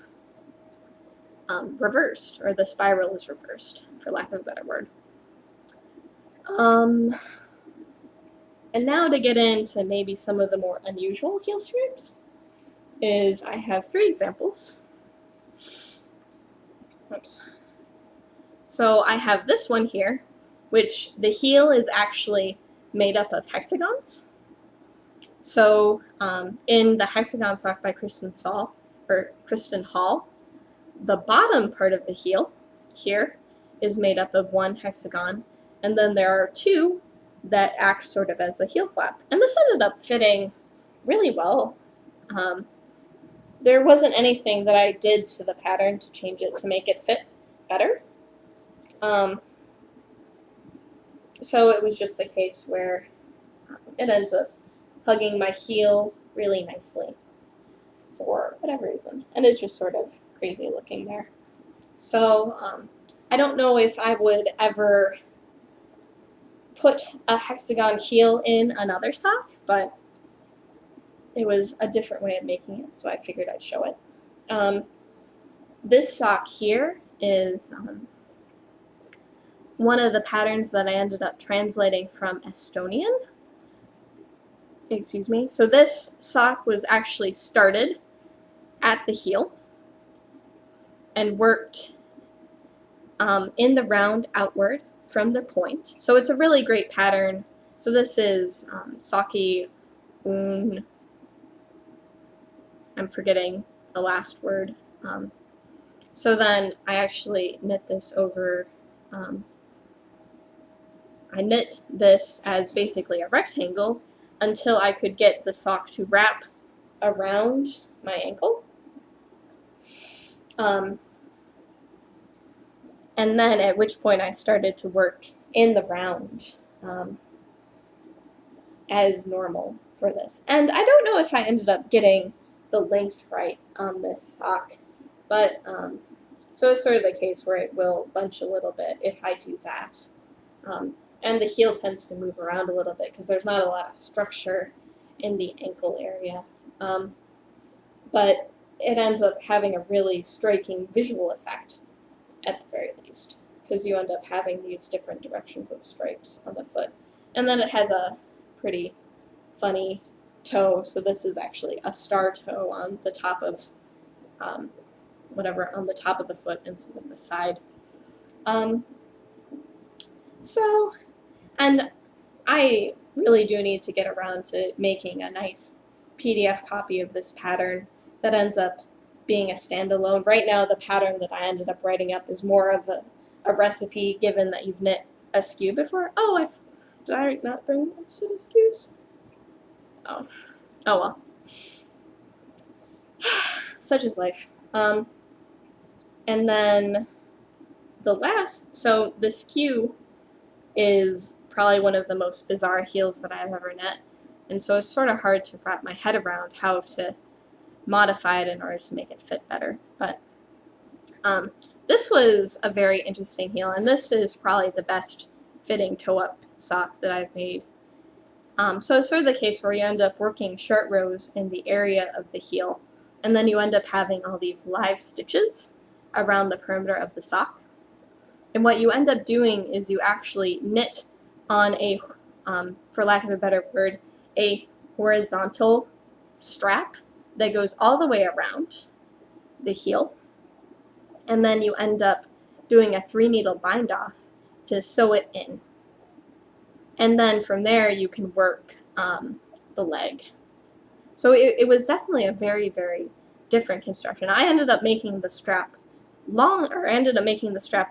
reversed, or the spiral is reversed, for lack of a better word. And now to get into maybe some of the more unusual heel strips, is I have 3 examples. Oops. So I have this one here, which the heel is actually made up of hexagons. So in the hexagon sock by Kristen Hall, the bottom part of the heel here is made up of 1 hexagon, and then there are 2 that act sort of as the heel flap. And this ended up fitting really well. There wasn't anything that I did to the pattern to change it to make it fit better. So it was just the case where it ends up hugging my heel really nicely for whatever reason. And it's just sort of crazy looking there. So I don't know if I would ever put a hexagon heel in another sock, but it was a different way of making it, so I figured I'd show it. This sock here is one of the patterns that I ended up translating from Estonian. Excuse me. So this sock was actually started at the heel and worked in the round outward from the point. So it's a really great pattern. So this is Saki Un. I'm forgetting the last word. So then I actually knit this over. I knit this as basically a rectangle until I could get the sock to wrap around my ankle. And then at which point I started to work in the round as normal for this. And I don't know if I ended up getting the length right on this sock, but so it's sort of the case where it will bunch a little bit if I do that. And the heel tends to move around a little bit because there's not a lot of structure in the ankle area. But it ends up having a really striking visual effect at the very least, because you end up having these different directions of stripes on the foot. And then it has a pretty funny toe, so this is actually a star toe on the top of whatever, on the top of the foot instead of the side. And I really do need to get around to making a nice PDF copy of this pattern that ends up being a standalone. Right now, the pattern that I ended up writing up is more of a recipe, given that you've knit a skew before. Oh, did I not bring a set of skews? Oh well. Such is life. And then so the skew is probably one of the most bizarre heels that I've ever knit, and so it's sort of hard to wrap my head around how to modify it in order to make it fit better. But this was a very interesting heel, and this is probably the best fitting toe-up sock that I've made. So it's sort of the case where you end up working short rows in the area of the heel, and then you end up having all these live stitches around the perimeter of the sock. And what you end up doing is you actually knit on a, for lack of a better word, a horizontal strap that goes all the way around the heel. And then you end up doing a 3-needle bind off to sew it in. And then from there you can work the leg. So it was definitely a very, very different construction. I ended up making the strap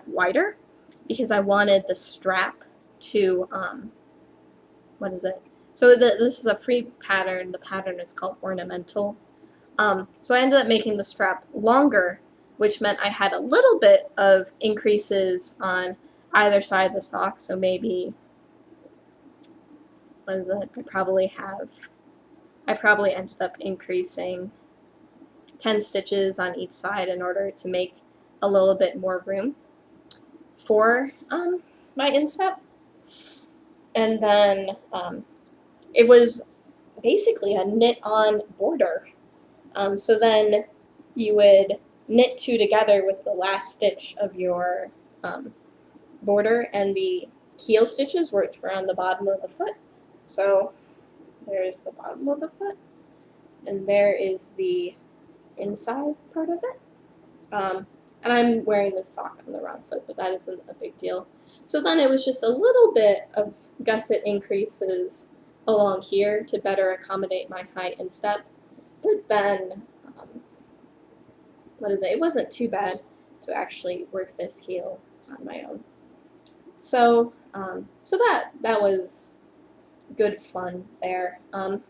wider because I wanted the strap to, what is it? So this is a free pattern. The pattern is called Ornamental. So I ended up making the strap longer, which meant I had a little bit of increases on either side of the sock. So maybe, what is it? I probably ended up increasing 10 stitches on each side in order to make a little bit more room for my instep. And then it was basically a knit-on border. So then you would knit 2 together with the last stitch of your border, and the heel stitches which were on the bottom of the foot. So there's the bottom of the foot, and there is the inside part of it. And I'm wearing this sock on the wrong foot, but that isn't a big deal. So then it was just a little bit of gusset increases along here to better accommodate my high instep. But then, it wasn't too bad to actually work this heel on my own. So, that was good fun there. And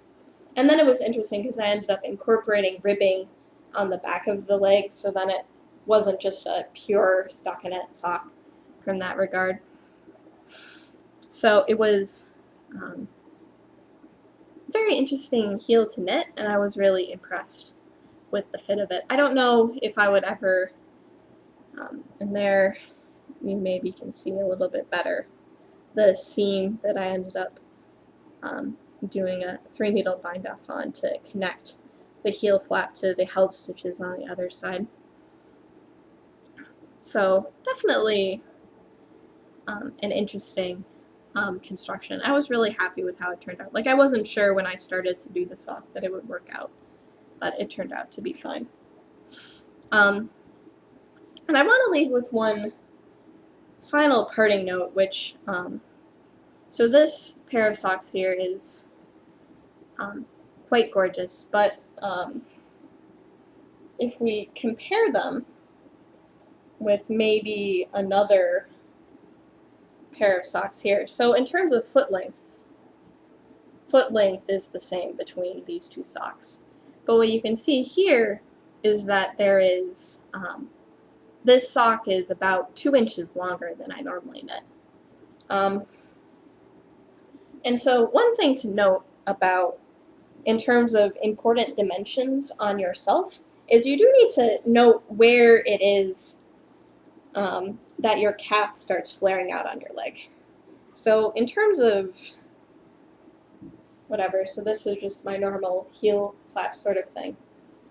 then it was interesting because I ended up incorporating ribbing on the back of the leg, so then it wasn't just a pure stockinette sock from that regard. So it was very interesting heel to knit, and I was really impressed with the fit of it. I don't know if I would ever, and there you maybe can see a little bit better the seam that I ended up doing a 3-needle bind off on to connect the heel flap to the held stitches on the other side. So definitely an interesting construction. I was really happy with how it turned out. Like, I wasn't sure when I started to do the sock that it would work out, but it turned out to be fine. And I want to leave with one final parting note, which, so this pair of socks here is quite gorgeous, but if we compare them with maybe another pair of socks here, so in terms of foot length is the same between these two socks. But what you can see here is that there is, this sock is about 2 inches longer than I normally knit. And so one thing to note about, in terms of important dimensions on yourself, is you do need to note where it is that your calf starts flaring out on your leg. So in terms of whatever, so this is just my normal heel flap sort of thing.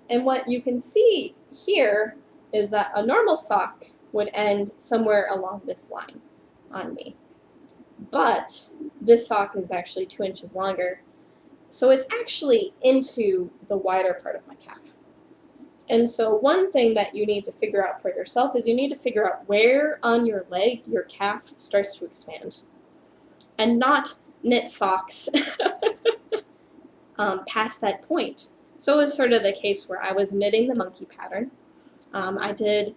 And what you can see here is that a normal sock would end somewhere along this line on me. But this sock is actually 2 inches longer, so it's actually into the wider part of my calf. And so one thing that you need to figure out for yourself is you need to figure out where on your leg your calf starts to expand, and not knit socks past that point. So it was sort of the case where I was knitting the monkey pattern. I did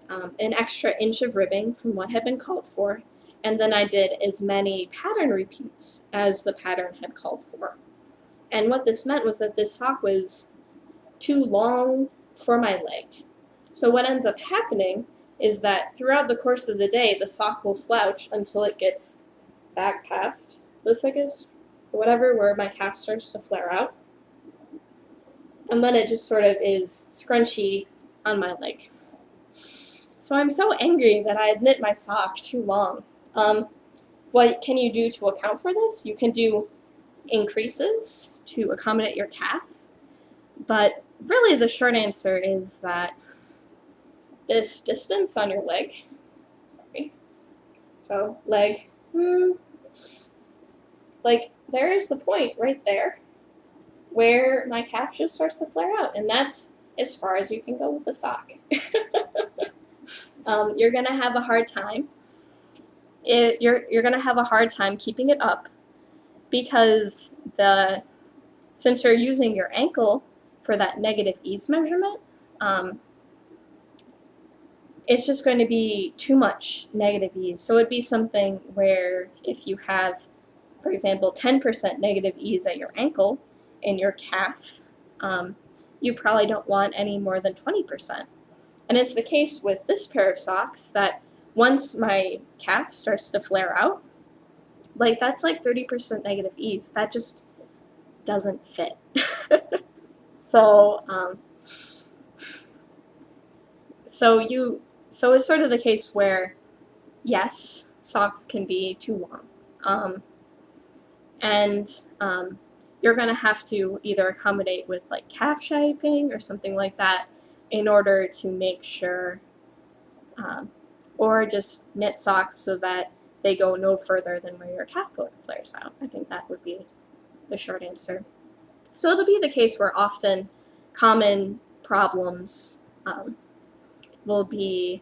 an extra inch of ribbing from what had been called for, and then I did as many pattern repeats as the pattern had called for. And what this meant was that this sock was too long for my leg. So what ends up happening is that throughout the course of the day, the sock will slouch until it gets back past the thickest, or whatever, where my calf starts to flare out. And then it just sort of is scrunchy on my leg. So I'm so angry that I had knit my sock too long. What can you do to account for this? You can do increases to accommodate your calf, but really the short answer is that this distance on your leg, so leg, like there's the point right there where my calf just starts to flare out, and that's as far as you can go with a sock. You're gonna have a hard time. You're gonna have a hard time keeping it up, because since you're using your ankle for that negative ease measurement, it's just going to be too much negative ease. So it'd be something where if you have, for example, 10% negative ease at your ankle in your calf, you probably don't want any more than 20%. And it's the case with this pair of socks that once my calf starts to flare out, like that's like 30% negative ease. That just doesn't fit. So it's sort of the case where, yes, socks can be too long, and you're gonna have to either accommodate with like calf shaping or something like that in order to make sure, or just knit socks so that they go no further than where your calf flares out. I think that would be the short answer. So it'll be the case where often common problems will be,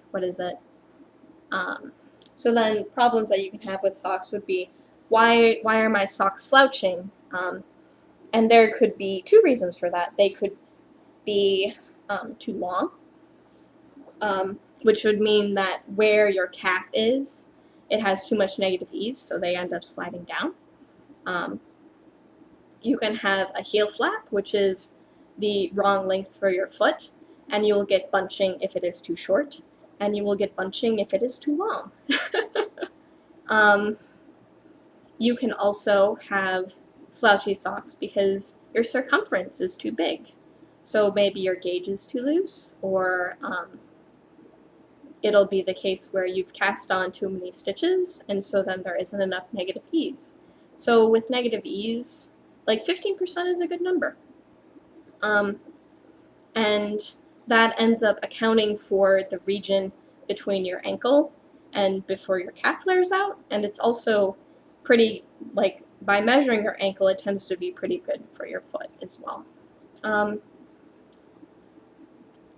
so then problems that you can have with socks would be, why are my socks slouching? And there could be 2 reasons for that. They could be too long, which would mean that where your calf is, it has too much negative ease, so they end up sliding down. You can have a heel flap, which is the wrong length for your foot, and you will get bunching if it is too short, and you will get bunching if it is too long. you can also have slouchy socks because your circumference is too big. So maybe your gauge is too loose, or it'll be the case where you've cast on too many stitches, and so then there isn't enough negative ease. So with negative ease, like 15% is a good number. And that ends up accounting for the region between your ankle and before your calf flares out, and it's also pretty, like, by measuring your ankle, it tends to be pretty good for your foot as well.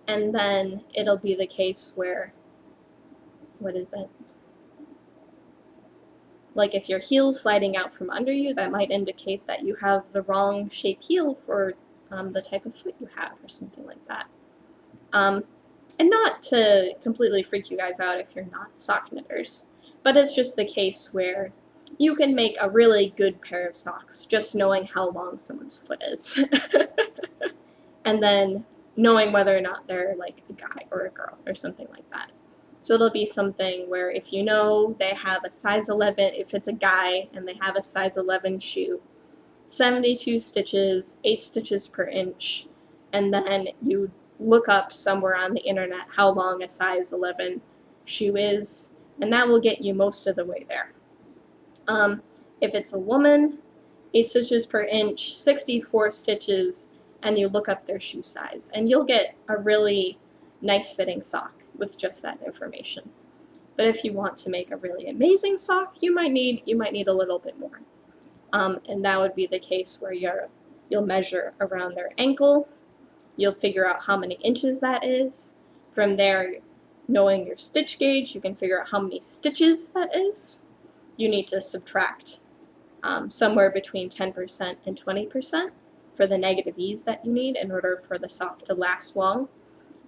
And then it'll be the case where, what is it? Like if your heel's sliding out from under you, that might indicate that you have the wrong shaped heel for the type of foot you have, or something like that. And not to completely freak you guys out if you're not sock knitters, but it's just the case where you can make a really good pair of socks just knowing how long someone's foot is. And then knowing whether or not they're like a guy or a girl or something like that. So it'll be something where if you know they have a size 11, if it's a guy and they have a size 11 shoe, 72 stitches, 8 stitches per inch, and then you look up somewhere on the internet how long a size 11 shoe is, and that will get you most of the way there. If it's a woman, 8 stitches per inch, 64 stitches, and you look up their shoe size, and you'll get a really nice fitting sock with just that information. But if you want to make a really amazing sock, you might need a little bit more. And that would be the case where you'll measure around their ankle, you'll figure out how many inches that is. From there, knowing your stitch gauge, you can figure out how many stitches that is. You need to subtract somewhere between 10% and 20% for the negative ease that you need in order for the sock to last long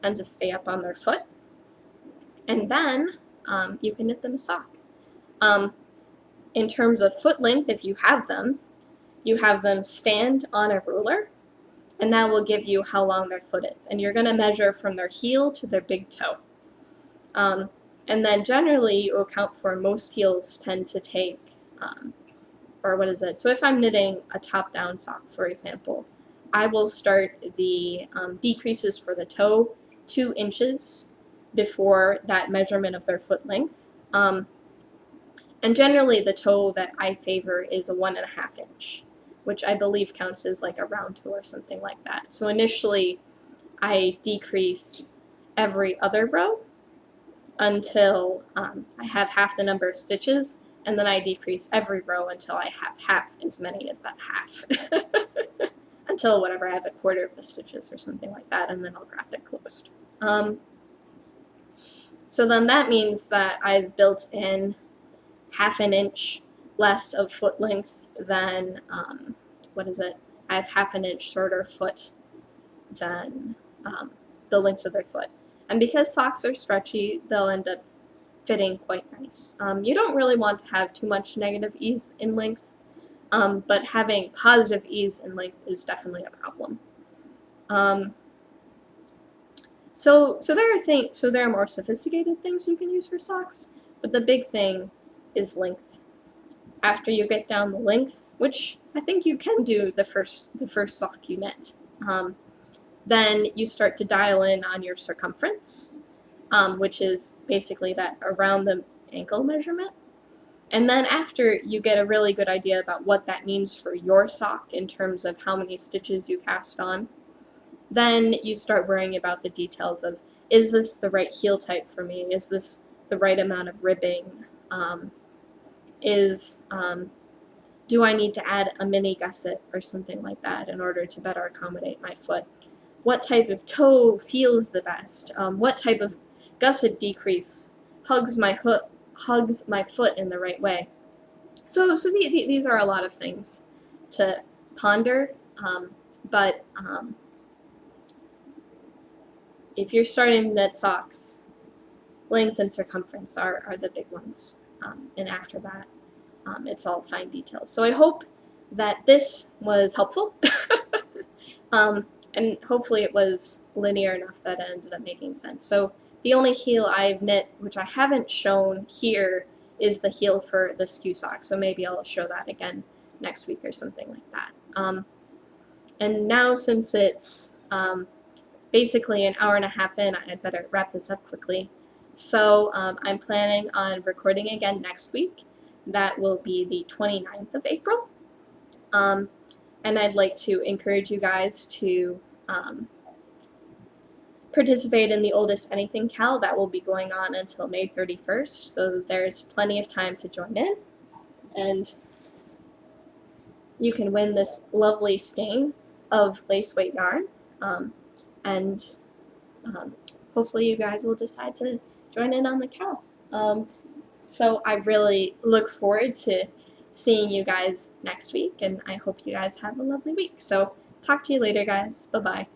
and to stay up on their foot. And then you can knit them a sock. In terms of foot length, if you have them stand on a ruler, and that will give you how long their foot is. And you're going to measure from their heel to their big toe. And then generally you account for most heels tend to take, or what is it? So if I'm knitting a top-down sock, for example, I will start the decreases for the toe 2 inches before that measurement of their foot length. And generally the toe that I favor is a 1.5 inch, which I believe counts as like a round toe or something like that. So initially I decrease every other row until I have half the number of stitches, and then I decrease every row until I have half as many as that half. Until whatever, I have a quarter of the stitches or something like that, and then I'll graft it closed. So then that means that I've built in 1/2 inch less of foot length than, what is it? I have 1/2 inch shorter foot than the length of their foot. And because socks are stretchy, they'll end up fitting quite nice. You don't really want to have too much negative ease in length, but having positive ease in length is definitely a problem. So there are more sophisticated things you can use for socks, but the big thing is length. After you get down the length, which I think you can do the first sock you knit, then you start to dial in on your circumference, which is basically that around the ankle measurement. And then after you get a really good idea about what that means for your sock in terms of how many stitches you cast on, then you start worrying about the details of, is this the right heel type for me? Is this the right amount of ribbing? Do I need to add a mini gusset or something like that in order to better accommodate my foot? What type of toe feels the best? What type of gusset decrease hugs my foot in the right way? So these are a lot of things to ponder, but if you're starting to knit socks, length and circumference are the big ones, and after that, it's all fine details. So I hope that this was helpful, and hopefully it was linear enough that it ended up making sense. So the only heel I've knit, which I haven't shown here, is the heel for the skew sock. So maybe I'll show that again next week or something like that. And now, since it's basically an hour and a half in, I'd better wrap this up quickly. So I'm planning on recording again next week. That will be the 29th of April. And I'd like to encourage you guys to participate in the Oldest Anything Cal. That will be going on until May 31st, so there's plenty of time to join in. And you can win this lovely skein of lace weight yarn. And hopefully you guys will decide to join in on the Cal. So I really look forward to seeing you guys next week, and I hope you guys have a lovely week. So talk to you later, guys. Bye-bye.